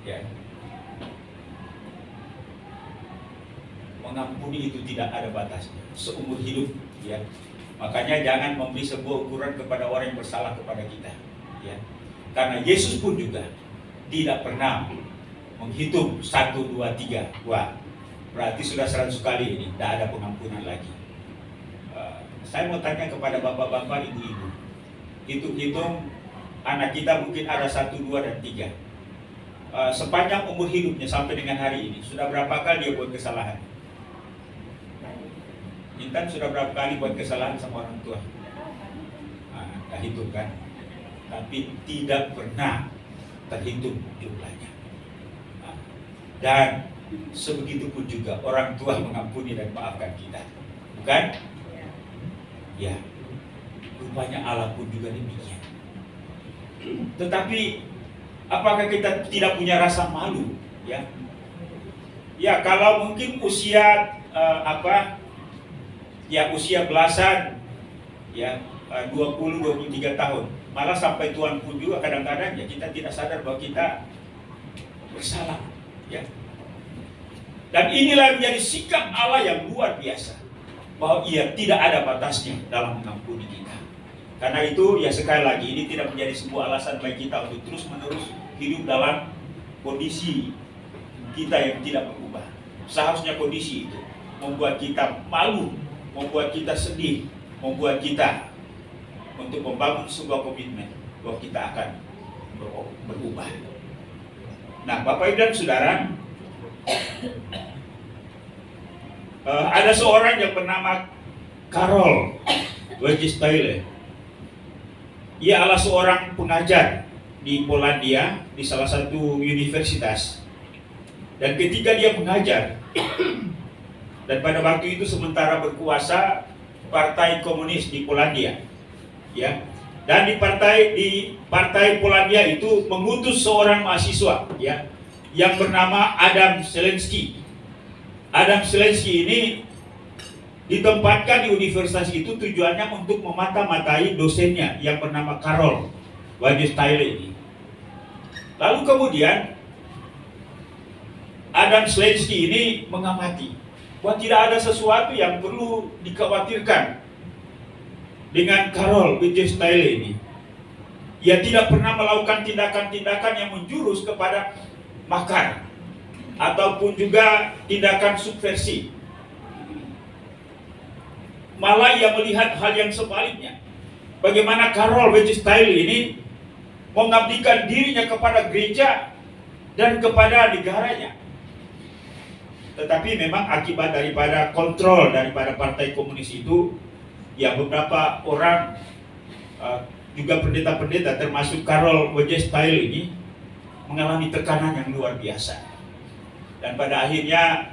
Ya. Mengampuni itu tidak ada batasnya, seumur hidup, ya. Makanya jangan memberi sebuah ukuran kepada orang yang bersalah kepada kita, ya. Karena Yesus pun juga tidak pernah menghitung 1, 2, 3. Wah, berarti sudah 100 kali ini, tidak ada pengampunan lagi. Saya mau tanya kepada bapak-bapak, ibu-ibu, hitung-hitung anak kita mungkin ada 1, 2, dan 3. Sepanjang umur hidupnya sampai dengan hari ini, sudah berapa kali dia buat kesalahan? Intan sudah berapa kali buat kesalahan sama orang tua? Nah, hitung kan? Tapi tidak pernah terhitung jumlahnya. Dan sebegitu pun juga orang tua mengampuni dan maafkan kita, bukan? Ya, rupanya Allah pun juga demikian. Tetapi apakah kita tidak punya rasa malu? Ya, ya kalau mungkin usia usia belasan, ya 20-23 tahun, malah sampai Tuhan pun juga kadang-kadang ya kita tidak sadar bahwa kita bersalah, ya. Dan inilah menjadi sikap Allah yang luar biasa, bahwa Ia tidak ada batasnya dalam mengampuni kita. Karena itu ya sekali lagi ini tidak menjadi sebuah alasan bagi kita untuk terus-menerus hidup dalam kondisi kita yang tidak berubah. Seharusnya kondisi itu membuat kita malu, membuat kita sedih, membuat kita untuk membangun sebuah komitmen bahwa kita akan berubah. Nah, Bapak Ibu dan Saudara, ada seorang yang bernama Karol Wojtyła. Ia adalah seorang pengajar di Polandia di salah satu universitas. Dan ketika dia mengajar, dan pada waktu itu sementara berkuasa Partai Komunis di Polandia, ya. Dan di partai Polandia itu mengutus seorang mahasiswa, ya, yang bernama Adam Ślęski. Adam Ślęski ini ditempatkan di universitas itu tujuannya untuk memata-matai dosennya yang bernama Karol Wojtyła ini. Lalu kemudian Adam Ślęski ini mengamati bahwa tidak ada sesuatu yang perlu dikhawatirkan dengan Karol Wojtyła ini. Ia tidak pernah melakukan tindakan-tindakan yang menjurus kepada makar ataupun juga tindakan subversi. Malah ia melihat hal yang sebaliknya. Bagaimana Karol Wojtyła ini mengabdikan dirinya kepada gereja dan kepada negaranya. Tetapi memang akibat daripada kontrol daripada Partai Komunis itu, ya beberapa orang juga pendeta-pendeta termasuk Karol Wojtyła ini mengalami tekanan yang luar biasa. Dan pada akhirnya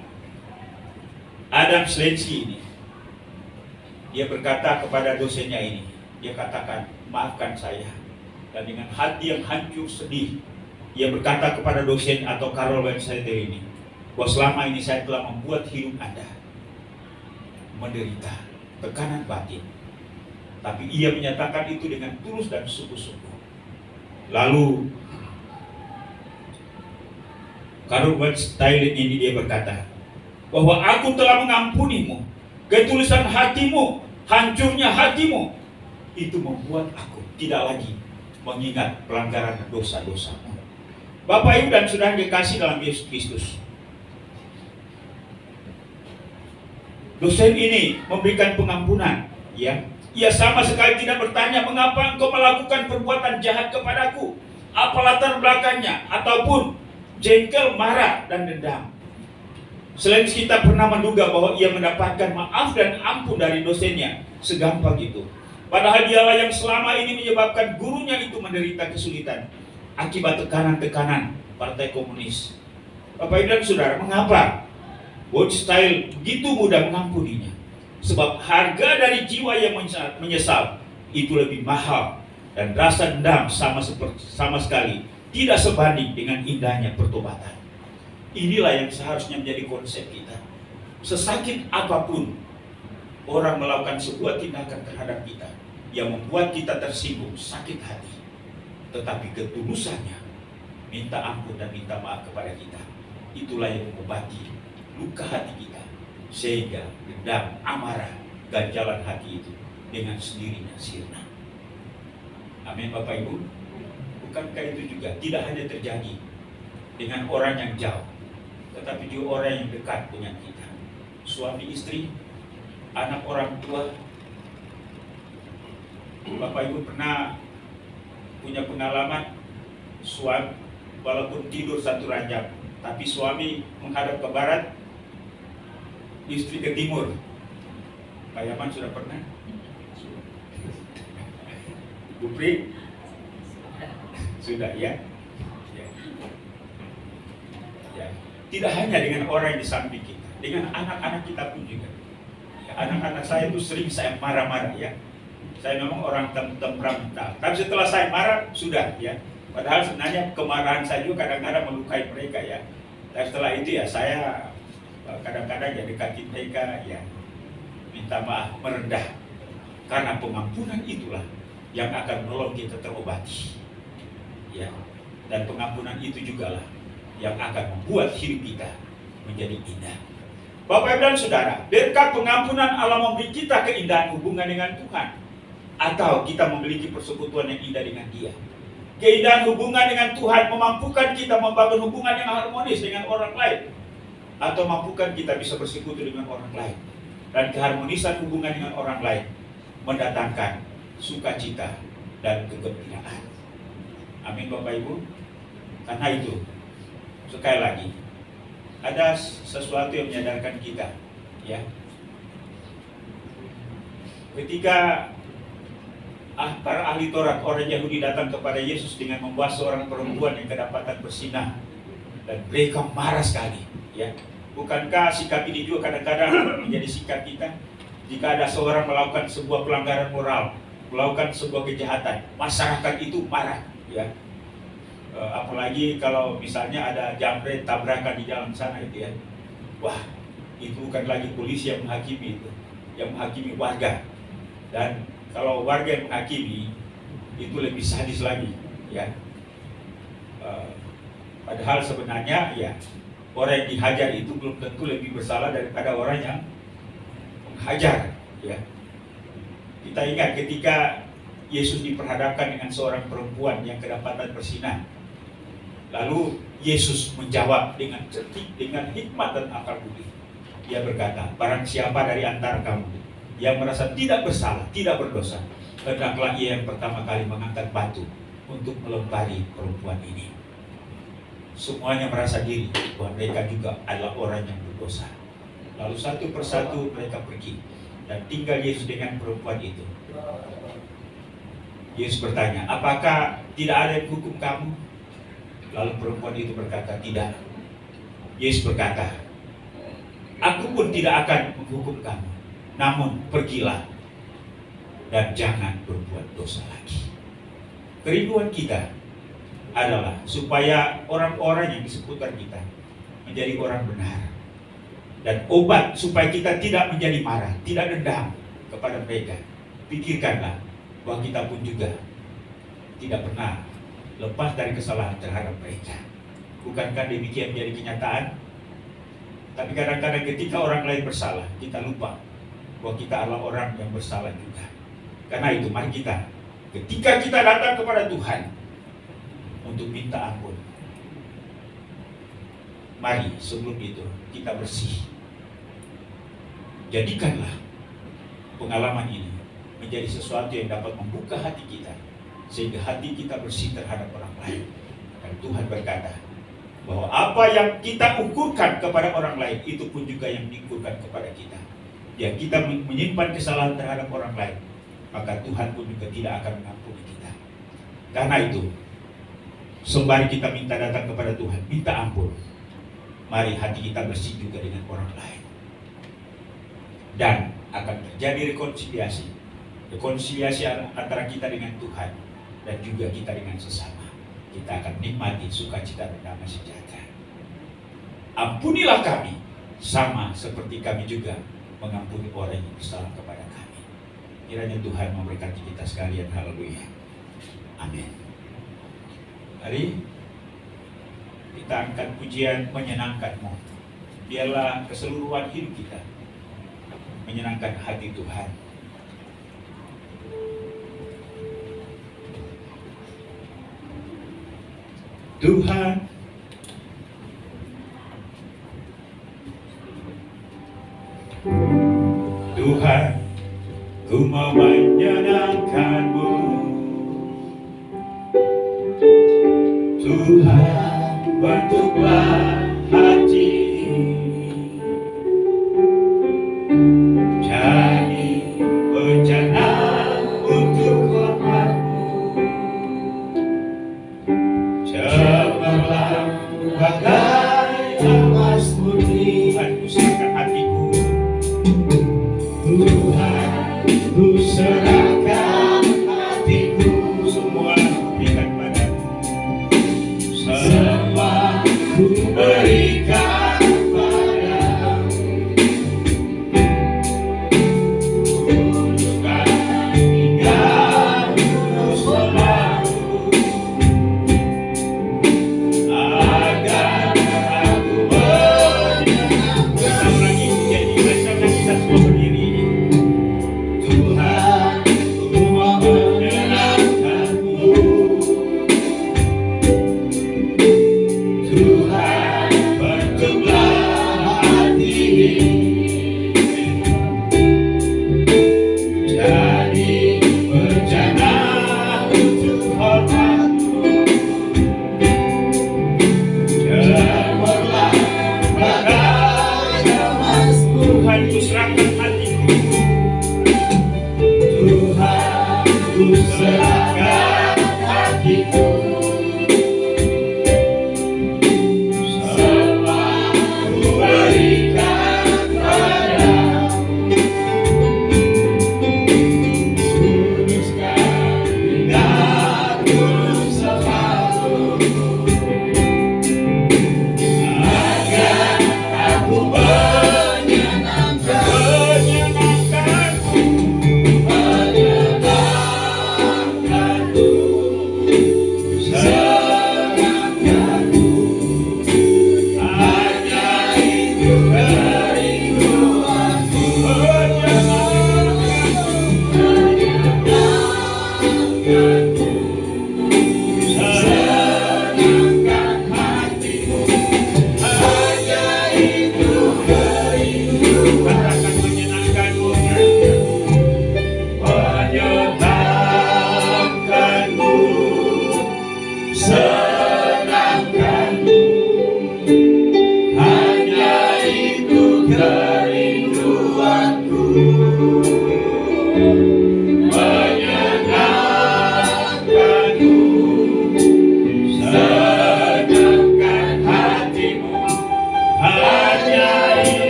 Adam Ślęski ini, dia berkata kepada dosennya ini, dia katakan, maafkan saya. Dan dengan hati yang hancur sedih, ia berkata kepada dosen atau Karol Wojtyła ini, bahwa selama ini saya telah membuat hidup Anda menderita tekanan batin. Tapi ia menyatakan itu dengan tulus dan sungguh-sungguh. Lalu Karol Wojtyła ini dia berkata bahwa aku telah mengampunimu. Ketulusan hatimu, hancurnya hatimu, itu membuat aku tidak lagi mengingat pelanggaran dosa-dosamu. Bapak Ibu dan Saudara dikasih dalam Yesus Kristus, dosen ini memberikan pengampunan, ya. Ia sama sekali tidak bertanya mengapa engkau melakukan perbuatan jahat kepadaku, apa latar belakangnya, ataupun jengkel, marah, dan dendam. Selain kita pernah menduga bahwa ia mendapatkan maaf dan ampun dari dosennya, segampang itu. Padahal dialah yang selama ini menyebabkan gurunya itu menderita kesulitan akibat tekanan-tekanan Partai Komunis. Bapak Ibu dan Saudara, mengapa Watch style begitu mudah mengampuninya. Sebab harga dari jiwa yang menyesal itu lebih mahal, dan rasa dendam sama sekali tidak sebanding dengan indahnya pertobatan. Inilah yang seharusnya menjadi konsep kita. Sesakit apapun orang melakukan sebuah tindakan terhadap kita yang membuat kita tersinggung, sakit hati, tetapi ketulusannya minta ampun dan minta maaf kepada kita, itulah yang mengobati luka hati kita, sehingga dendam, amarah, ganjalan hati itu dengan sendirinya sirna. Amin Bapak Ibu. Bukankah itu juga tidak hanya terjadi dengan orang yang jauh, tetapi juga orang yang dekat dengan kita, suami istri, anak orang tua. Bapak Ibu pernah punya pengalaman suami walaupun tidur satu ranjang, tapi suami menghadap ke barat, istri ke timur. Pak Yaman sudah pernah? Bu Pri? Sudah ya? Ya. Tidak hanya dengan orang yang di samping kita, dengan anak-anak kita pun juga. Ya, anak-anak saya itu sering saya marah-marah ya. Saya memang orang temperamental. Tapi setelah saya marah, sudah ya. Padahal sebenarnya kemarahan saya juga kadang-kadang melukai mereka ya. Tapi setelah itu ya saya kadang-kadang ya dekati mereka ya, minta maaf, merendah. Karena pengampunan itulah yang akan menolong kita terobati. Ya. Dan pengampunan itu juga lah yang akan membuat hidup kita menjadi indah. Bapak Ibu dan Saudara, berkat pengampunan Allah memberi kita keindahan hubungan dengan Tuhan, atau kita memiliki persekutuan yang indah dengan Dia. Keindahan hubungan dengan Tuhan memampukan kita membangun hubungan yang harmonis dengan orang lain, atau mampukan kita bisa bersekutu dengan orang lain. Dan keharmonisan hubungan dengan orang lain mendatangkan sukacita dan kegembiraan. Amin Bapak Ibu. Karena itu, sekali lagi, ada sesuatu yang menyadarkan kita ya. Ketika para ahli Taurat, orang Yahudi datang kepada Yesus dengan membawa seorang perempuan yang kedapatan bersinah, dan mereka marah sekali ya. Bukankah sikap ini juga kadang-kadang menjadi sikap kita? Jika ada seorang melakukan sebuah pelanggaran moral, melakukan sebuah kejahatan, masyarakat itu marah ya. Apalagi kalau misalnya ada jambret tabrakan di jalan sana itu ya. Wah, itu bukan lagi polisi yang menghakimi itu, yang menghakimi warga. Dan kalau warga yang menghakimi itu lebih sadis lagi ya. Padahal sebenarnya ya, orang yang dihajar itu belum tentu lebih bersalah daripada orang yang menghajar ya. Kita ingat ketika Yesus diperhadapkan dengan seorang perempuan yang kedapatan bersinah, lalu Yesus menjawab dengan cerdik, dengan hikmat dan akal budi. Dia berkata, barang siapa dari antara kamu yang merasa tidak bersalah, tidak berdosa, hendaklah ia yang pertama kali mengangkat batu untuk melempari perempuan ini. Semuanya merasa diri bahwa mereka juga adalah orang yang berdosa. Lalu satu persatu mereka pergi, dan tinggal Yesus dengan perempuan itu. Yesus bertanya, apakah tidak ada yang hukum kamu? Lalu perempuan itu berkata, tidak. Yesus berkata, aku pun tidak akan menghukum kamu, namun pergilah dan jangan berbuat dosa lagi. Kerinduan kita adalah supaya orang-orang yang di seputar kita menjadi orang benar, dan obat supaya kita tidak menjadi marah, tidak dendam kepada mereka. Pikirkanlah bahwa kita pun juga tidak pernah lepas dari kesalahan terhadap mereka. Bukankah demikian menjadi kenyataan? Tapi kadang-kadang ketika orang lain bersalah, kita lupa bahwa kita adalah orang yang bersalah juga. Karena itu mari kita, ketika kita datang kepada Tuhan untuk minta ampun, mari sebelum itu kita bersih. Jadikanlah pengalaman ini menjadi sesuatu yang dapat membuka hati kita, sehingga hati kita bersih terhadap orang lain. Dan Tuhan berkata bahwa apa yang kita ukurkan kepada orang lain, itu pun juga yang diukurkan kepada kita. Ya, kita menyimpan kesalahan terhadap orang lain, maka Tuhan pun juga tidak akan mengampuni kita. Karena itu, sembari kita minta datang kepada Tuhan, minta ampun, mari hati kita bersih juga dengan orang lain. Dan akan terjadi rekonsiliasi antara kita dengan Tuhan dan juga kita dengan sesama. Kita akan nikmati sukacita dan damai sejahtera. Ampunilah kami, sama seperti kami juga mengampuni orang yang bersalah kepada kami. Kiranya Tuhan memberkati kita sekalian. Haleluya. Amin. Mari kita angkat pujian menyenangkan-Mu. Biarlah keseluruhan hidup kita menyenangkan hati Tuhan. Tuhan, Tuhan, ku mau menyenangkan-Mu. Tuhan, bentuklah hati jadi bencana untuk hormat-Mu. Cemerlang bagai emas murni. Tuhan, ku serahkan hatiku. Tuhan, ku serahkan hatiku. Semua berikan padamu. Semua ku berikan padamu. Kuduskan hingga kudus selalu, agar aku menyenangkan. Bersama lagi menjadi bersama kita semua berdiri. Tuhan, ku mau menyenangkan-Mu. Tuhan, bentuklah hati jadi bencana untuk hormat-Mu. Cemerlang bagai emas. Tuhan, ku serahkan hatiku. Tuhan, ku serahkan hatiku. Semua ku berikan padamu. Kuduskan hingga kudus selalu, agar aku menyenangkan-Mu. Senangkan-Mu. Hanya itu kerinduanku. Menyenangkan-Mu. Senangkan hatimu. Hanya itu kerinduanku. Katakan menyenangkan-Mu. Menyenangkan-Mu. Senangkan-Mu. Hanya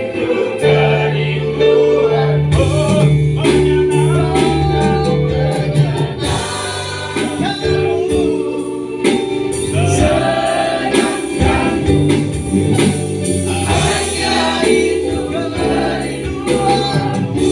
itu kerinduanku. Menyenangkan-Mu. Senangkan hatimu. Hanya itu kerinduanku.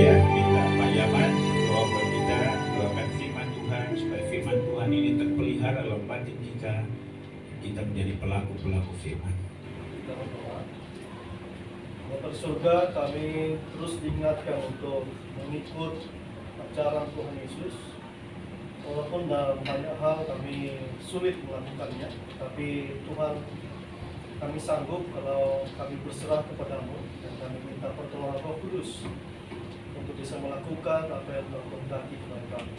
Ya, minta Pak Yaman doa buat kita, doakan firman Tuhan supaya firman Tuhan ini terpelihara dalam batin kita menjadi pelaku-pelaku firman. Bapa di surga, kami terus diingatkan untuk mengikut ajaran Tuhan Yesus. Walaupun dalam banyak hal kami sulit melakukannya, tapi Tuhan, kami sanggup kalau kami berserah kepadamu dan kami minta pertolongan Roh Kudus untuk bisa melakukan apa yang Tuhan kehendaki kepada kami.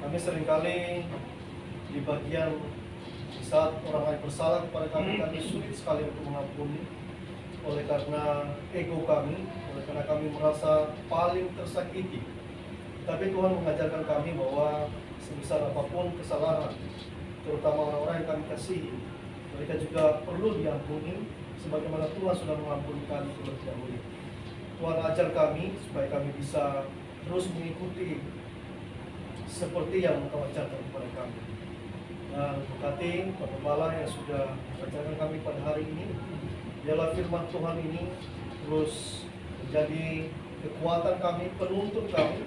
Kami seringkali di bagian di saat orang lain bersalah kepada kami sulit sekali untuk mengampuni oleh karena ego kami, oleh karena kami merasa paling tersakiti. Tapi Tuhan mengajarkan kami bahwa sebesar apapun kesalahan, terutama orang-orang yang kami kasihi, mereka juga perlu diampuni sebagaimana Tuhan sudah mengampuni kami terlebih dahulu. Tuhan ajar kami supaya kami bisa terus mengikuti seperti yang Engkau ajarkan kepada kami. Dan berkati Bapak yang sudah mengajarkan kami pada hari ini, biarlah firman Tuhan ini terus menjadi kekuatan kami, penuntun kami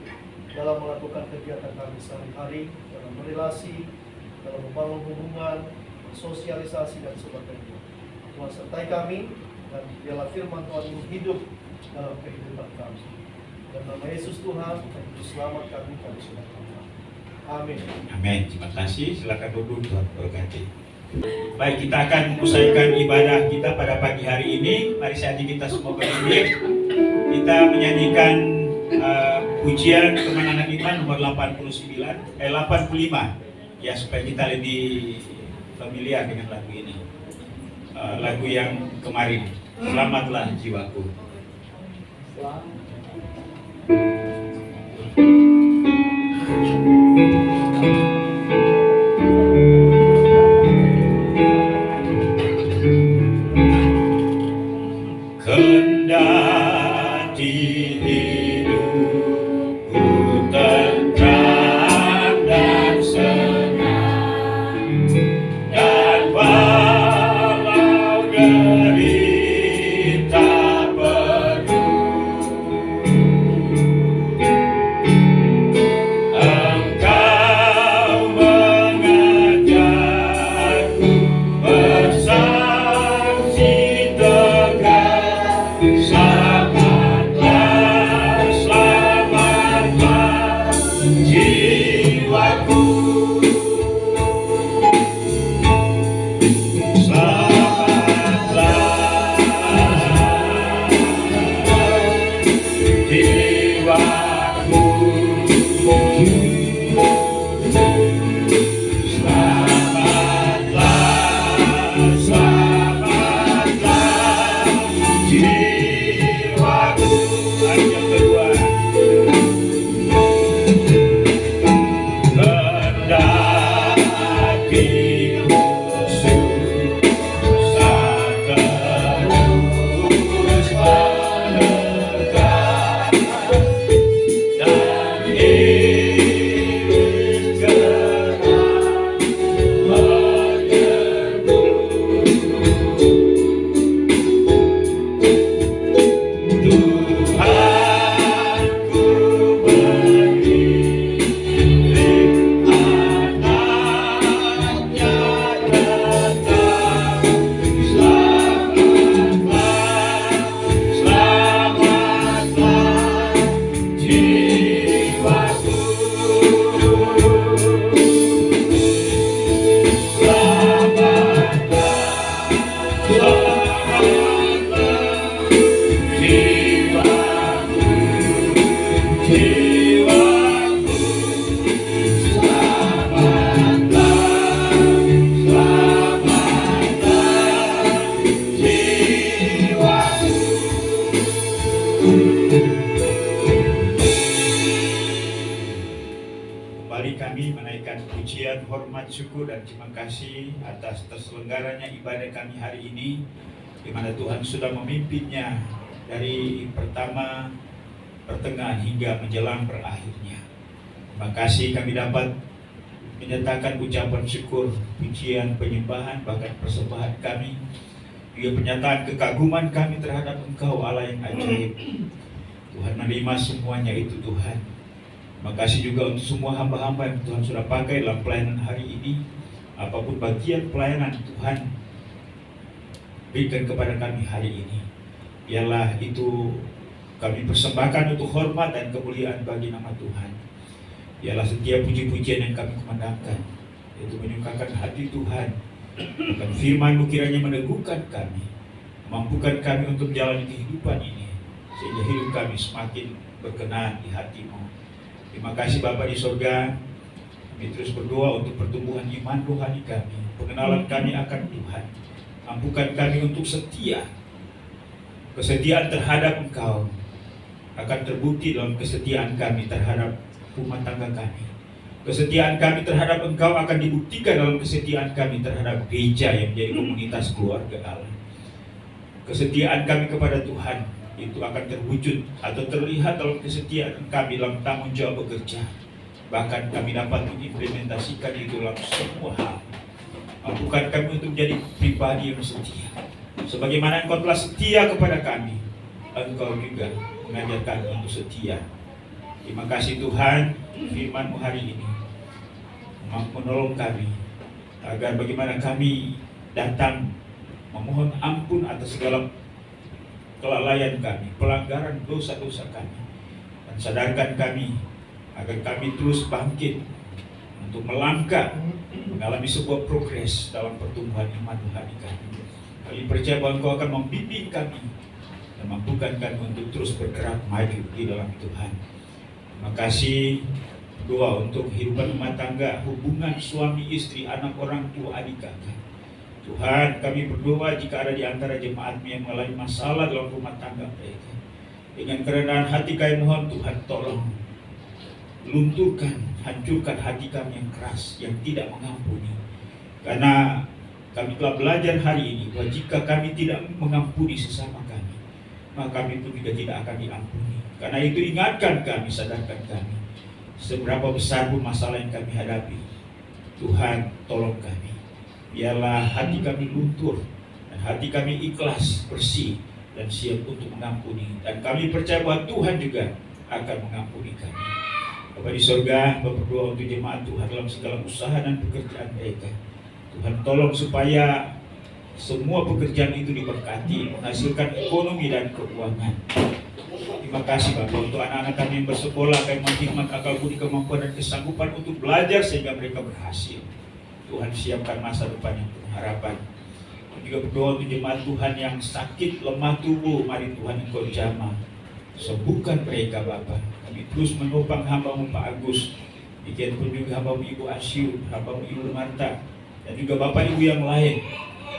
dalam melakukan kegiatan kami sehari-hari, dalam berelasi, dalam membangun hubungan, sosialisasi dan sebagainya. Tuhan sertai kami dan biarlah firman Tuhan ini hidup dalam kehidupan kami. Dan nama Yesus Tuhan, kami selamat kami sudah berdoa. Amin. Amin. Terima kasih. Silakan duduk, Tuhan berkati. Baik, kita akan usaikan ibadah kita pada pagi hari ini. Mari saat ini kita semua berdiri. Kita menyanyikan pujian kemenangan iman nomor 85 ya, supaya kita lebih familiar dengan lagu ini. Lagu yang kemarin, Selamatlah Jiwaku. Kendati hidupku tentram dan senang, dan walau derita penuh, Engkau mengajarku bersaksi tegar. Selamatlah, selamatlah jiwaku. Selamatlah jiwaku. Selamatlah, selamatlah jiwaku. Ayat yang kedua. Kendati susah terus menekan, dan iblis gerak menyerbu, Tuhanku mengirim anaknya datang. Selamatlah, selamatlah jiwaku. Selamatlah, selamatlah jiwaku, jiwaku. Selamatlah, selamatlah jiwaku. Kembali kami menaikkan pujian, hormat, syukur, dan terima kasih atas terselenggaranya ibadah kami hari ini, di mana Tuhan sudah memimpinnya dari pertama, pertengahan hingga menjelang berakhirnya. Terima kasih kami dapat menyatakan ucapan syukur, pujian, penyembahan, bahkan persembahan kami, juga pernyataan kekaguman kami terhadap Engkau Allah yang ajaib. Tuhan menerima semuanya itu Tuhan. Terima kasih juga untuk semua hamba-hamba yang Tuhan sudah pakai dalam pelayanan hari ini. Apapun bagian pelayanan Tuhan berikan kepada kami hari ini. Biarlah itu kami persembahkan untuk hormat dan kemuliaan bagi nama Tuhan. Biarlah setiap puji-pujian yang kami kumandangkan itu menyukakan hati Tuhan. Dan firman-Mu kiranya meneguhkan kami, mampukan kami untuk menjalani kehidupan ini, sehingga hidup kami semakin berkenan di hati-Mu. Terima kasih Bapa di surga. Kami terus berdoa untuk pertumbuhan iman rohani kami, pengenalan kami akan Tuhan. Mampukan kami untuk setia. Kesetiaan terhadap Engkau akan terbukti dalam kesetiaan kami terhadap rumah tangga kami. Kesetiaan kami terhadap Engkau akan dibuktikan dalam kesetiaan kami terhadap gereja yang menjadi komunitas keluarga Allah. Kesetiaan kami kepada Tuhan itu akan terwujud atau terlihat dalam kesetiaan kami dalam tanggung jawab bekerja. Bahkan kami dapat mengimplementasikan itu dalam semua hal. Mampukan kami untuk menjadi pribadi yang setia. Sebagaimana Engkau telah setia kepada kami, Engkau juga mengajar kami untuk setia. Terima kasih Tuhan, firman-Mu hari ini menolong kami agar bagaimana kami datang memohon ampun atas segala kelalaian kami, pelanggaran dosa-dosa kami, dan sadarkan kami agar kami terus bangkit untuk melangkah mengalami sebuah progres dalam pertumbuhan iman rohani kami. Kami percaya bahwa Engkau akan membimbing kami dan mampukan kami untuk terus bergerak maju di dalam Tuhan. Terima kasih. Doa untuk kehidupan rumah tangga, hubungan suami istri, anak orang tua, adik kakak. Tuhan, kami berdoa jika ada di antara jemaat-Mu yang mengalami masalah dalam rumah tangga mereka, dengan kerendahan hati kami mohon Tuhan tolong lunturkan, hancurkan hati kami yang keras, yang tidak mengampuni. Karena kami telah belajar hari ini bahwa jika kami tidak mengampuni sesama kami, maka kami pun juga tidak akan diampuni. Karena itu ingatkan kami, sadarkan kami, seberapa besar pun masalah yang kami hadapi, Tuhan tolong kami. Biarlah hati kami luntur dan hati kami ikhlas, bersih dan siap untuk mengampuni. Dan kami percaya bahwa Tuhan juga akan mengampuni kami. Bapa di surga, Bapa berdoa untuk jemaat Tuhan dalam segala usaha dan pekerjaan mereka. Tuhan tolong supaya semua pekerjaan itu diberkati, menghasilkan ekonomi dan keuangan. Terima kasih Bapak untuk anak-anak kami yang bersekolah, kami menghikmat akal budi, kemampuan dan kesanggupan untuk belajar sehingga mereka berhasil. Tuhan siapkan masa depan yang penuh harapan. Kami juga berdoa untuk jemaat Tuhan yang sakit, lemah tubuh, mari Tuhan Engkau jamah, sembuhkan mereka Bapak. Kami terus menopang hamba-Mu Pak Agus, demikian pun juga hamba-Mu Ibu Asyu, hamba-Mu Ibu Marta, dan juga Bapak Ibu yang lain.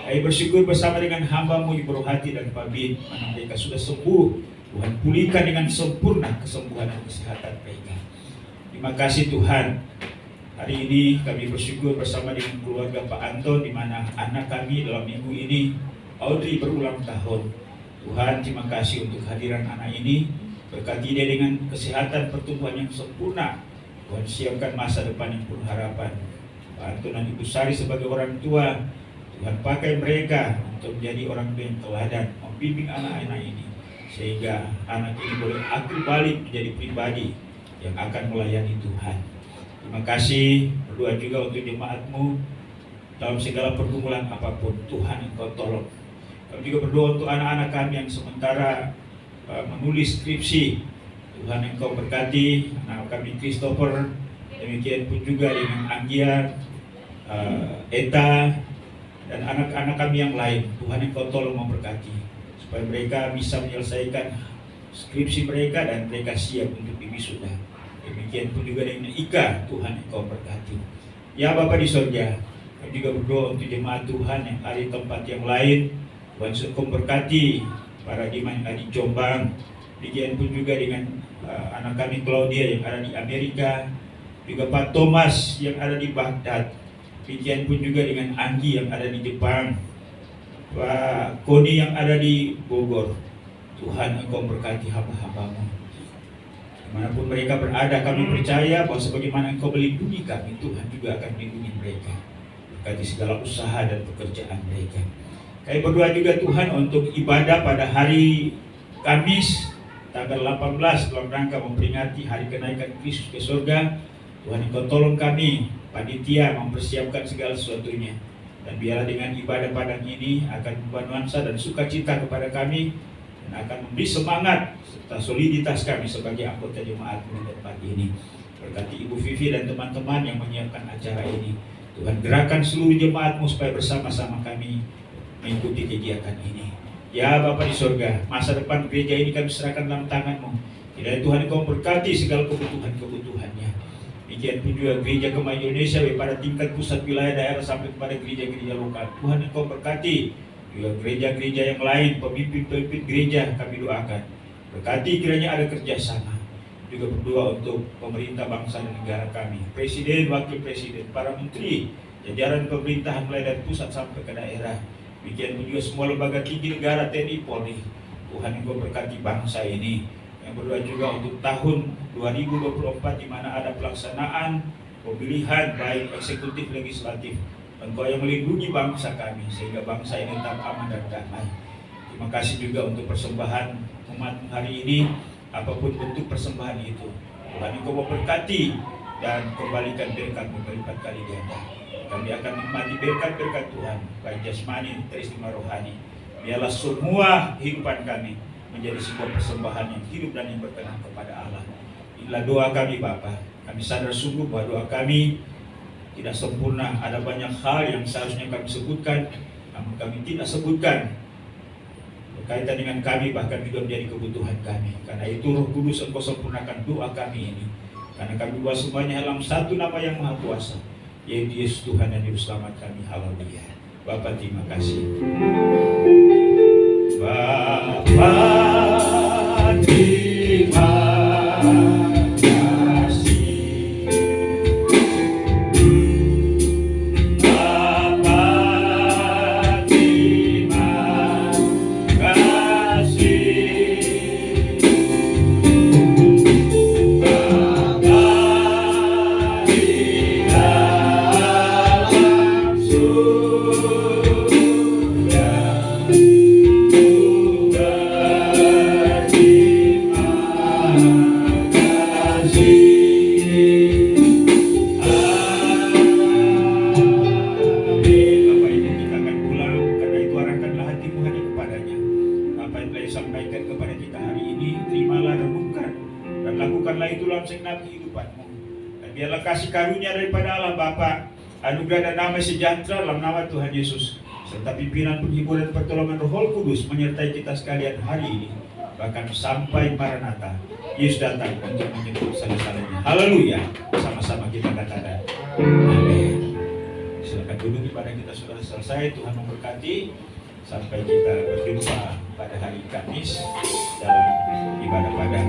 Kami bersyukur bersama dengan hamba-Mu Ibu Rohati dan Pak Bin, mana mereka sudah sembuh. Tuhan pulihkan dengan sempurna kesembuhan dan kesehatan mereka. Terima kasih Tuhan. Hari ini kami bersyukur bersama dengan keluarga Pak Anton, di mana anak kami dalam minggu ini Audrey berulang tahun. Tuhan, terima kasih untuk kehadiran anak ini. Berkati dia dengan kesehatan, pertumbuhan yang sempurna. Tuhan siapkan masa depan yang penuh harapan. Pak Anton dan Ibu Sari sebagai orang tua, Tuhan pakai mereka untuk menjadi orang tua yang teladan, membimbing anak-anak ini, sehingga anak ini boleh akil balik menjadi pribadi yang akan melayani Tuhan. Terima kasih. Berdoa juga untuk jemaat-Mu dalam segala pergumulan apapun. Tuhan Engkau tolong. Kami juga berdoa untuk anak-anak kami yang sementara menulis skripsi. Tuhan Engkau berkati anak kami Christopher, demikian pun juga dengan Anggia, Eta, dan anak-anak kami yang lain. Tuhan Engkau tolong memberkati supaya mereka bisa menyelesaikan skripsi mereka dan mereka siap untuk wisuda. Demikian pun juga dengan Ika, Tuhan Engkau berkati. Ya Bapa di surga, kami juga berdoa untuk jemaat Tuhan yang ada di tempat yang lain. Tuhan Engkau berkati para jemaat yang ada di Jombang. Demikian pun juga dengan anak kami Claudia yang ada di Amerika, juga Pak Thomas yang ada di Baghdad. Demikian pun juga dengan Anggi yang ada di Jepang, Pak Koni yang ada di Bogor. Tuhan Engkau berkati hamba-hamba-Mu. Dimanapun mereka berada, kami percaya bahwa sebagaimana Engkau melindungi kami, Tuhan juga akan melindungi mereka. Berkati segala usaha dan pekerjaan mereka. Kami berdoa juga Tuhan untuk ibadah pada hari Kamis tanggal 18 dalam rangka memperingati hari kenaikan Kristus ke surga. Tuhan Engkau tolong kami, panitia, mempersiapkan segala sesuatunya. Dan biarlah dengan ibadah padang ini akan membawa nuansa dan sukacita kepada kami. Dan dan akan memberi semangat serta soliditas kami sebagai anggota jemaat-Mu di tempat ini. Berkati Ibu Vivi dan teman-teman yang menyiapkan acara ini. Tuhan, gerakan seluruh jemaat-Mu supaya bersama-sama kami mengikuti kegiatan ini. Ya Bapa di surga, masa depan gereja ini kami serahkan dalam tangan-Mu. Kiranya Tuhan Engkau berkati segala kebutuhan-kebutuhannya. Demikian pun juga gereja Kemajuan Indonesia pada tingkat pusat wilayah daerah sampai kepada gereja-gereja lokal. Tuhan Engkau berkati juga gereja-gereja yang lain, pemimpin-pemimpin gereja kami doakan. Berkati kiranya ada kerjasama. Juga berdoa untuk pemerintah bangsa dan negara kami, Presiden, Wakil Presiden, para menteri, jajaran pemerintahan mulai dari pusat sampai ke daerah. Demikian pun juga semua lembaga tinggi negara, TNI, Polri. Tuhan Engkau berkati bangsa ini. Yang berdoa juga untuk tahun 2024 di mana ada pelaksanaan pemilihan baik eksekutif legislatif. Engkau yang melindungi bangsa kami sehingga bangsa ini tetap aman dan damai. Terima kasih juga untuk persembahan umat hari ini, apapun bentuk persembahan itu. Tuhan Engkau memberkati dan kembalikan berkat-Mu berlipat kali ganda. Kami akan menikmati berkat-berkat Tuhan, baik jasmani, teristimewa rohani. Biarlah semua kehidupan kami menjadi sebuah persembahan yang hidup dan yang berkenan kepada Allah. Inilah doa kami Bapa. Kami sadar sungguh bahwa doa kami tidak sempurna. Ada banyak hal yang seharusnya kami sebutkan, namun kami tidak sebutkan. Berkaitan dengan kami bahkan juga menjadi kebutuhan kami. Karena itu Roh Kudus Engkau sempurnakan doa kami ini. Karena kami doa semuanya dalam satu nama yang Maha Kuasa, yaitu Yesus Tuhan dan Juru Selamat kami. Haleluya. Bapa terima kasih. Bapa terima kasih. Bapa terima kasih. Bapa di dalam surga, sampaikan kepada kita hari ini, terimalah, renungkan dan lakukanlah itu dalam segenap kehidupanmu. Dan biarlah kasih karunia daripada Allah Bapa, anugerah dan damai sejahtera dalam nama Tuhan Yesus, serta pimpinan, penghiburan, pertolongan Roh Kudus menyertai kita sekalian hari ini, bahkan sampai Maranatha, Yesus datang untuk menyebut segala-galanya. Haleluya. Sama-sama kita katakan amin. Silakan duduk pada kita sudah selesai. Tuhan memberkati. Sampai kita berjumpa pada hari Kamis dalam ibadah pada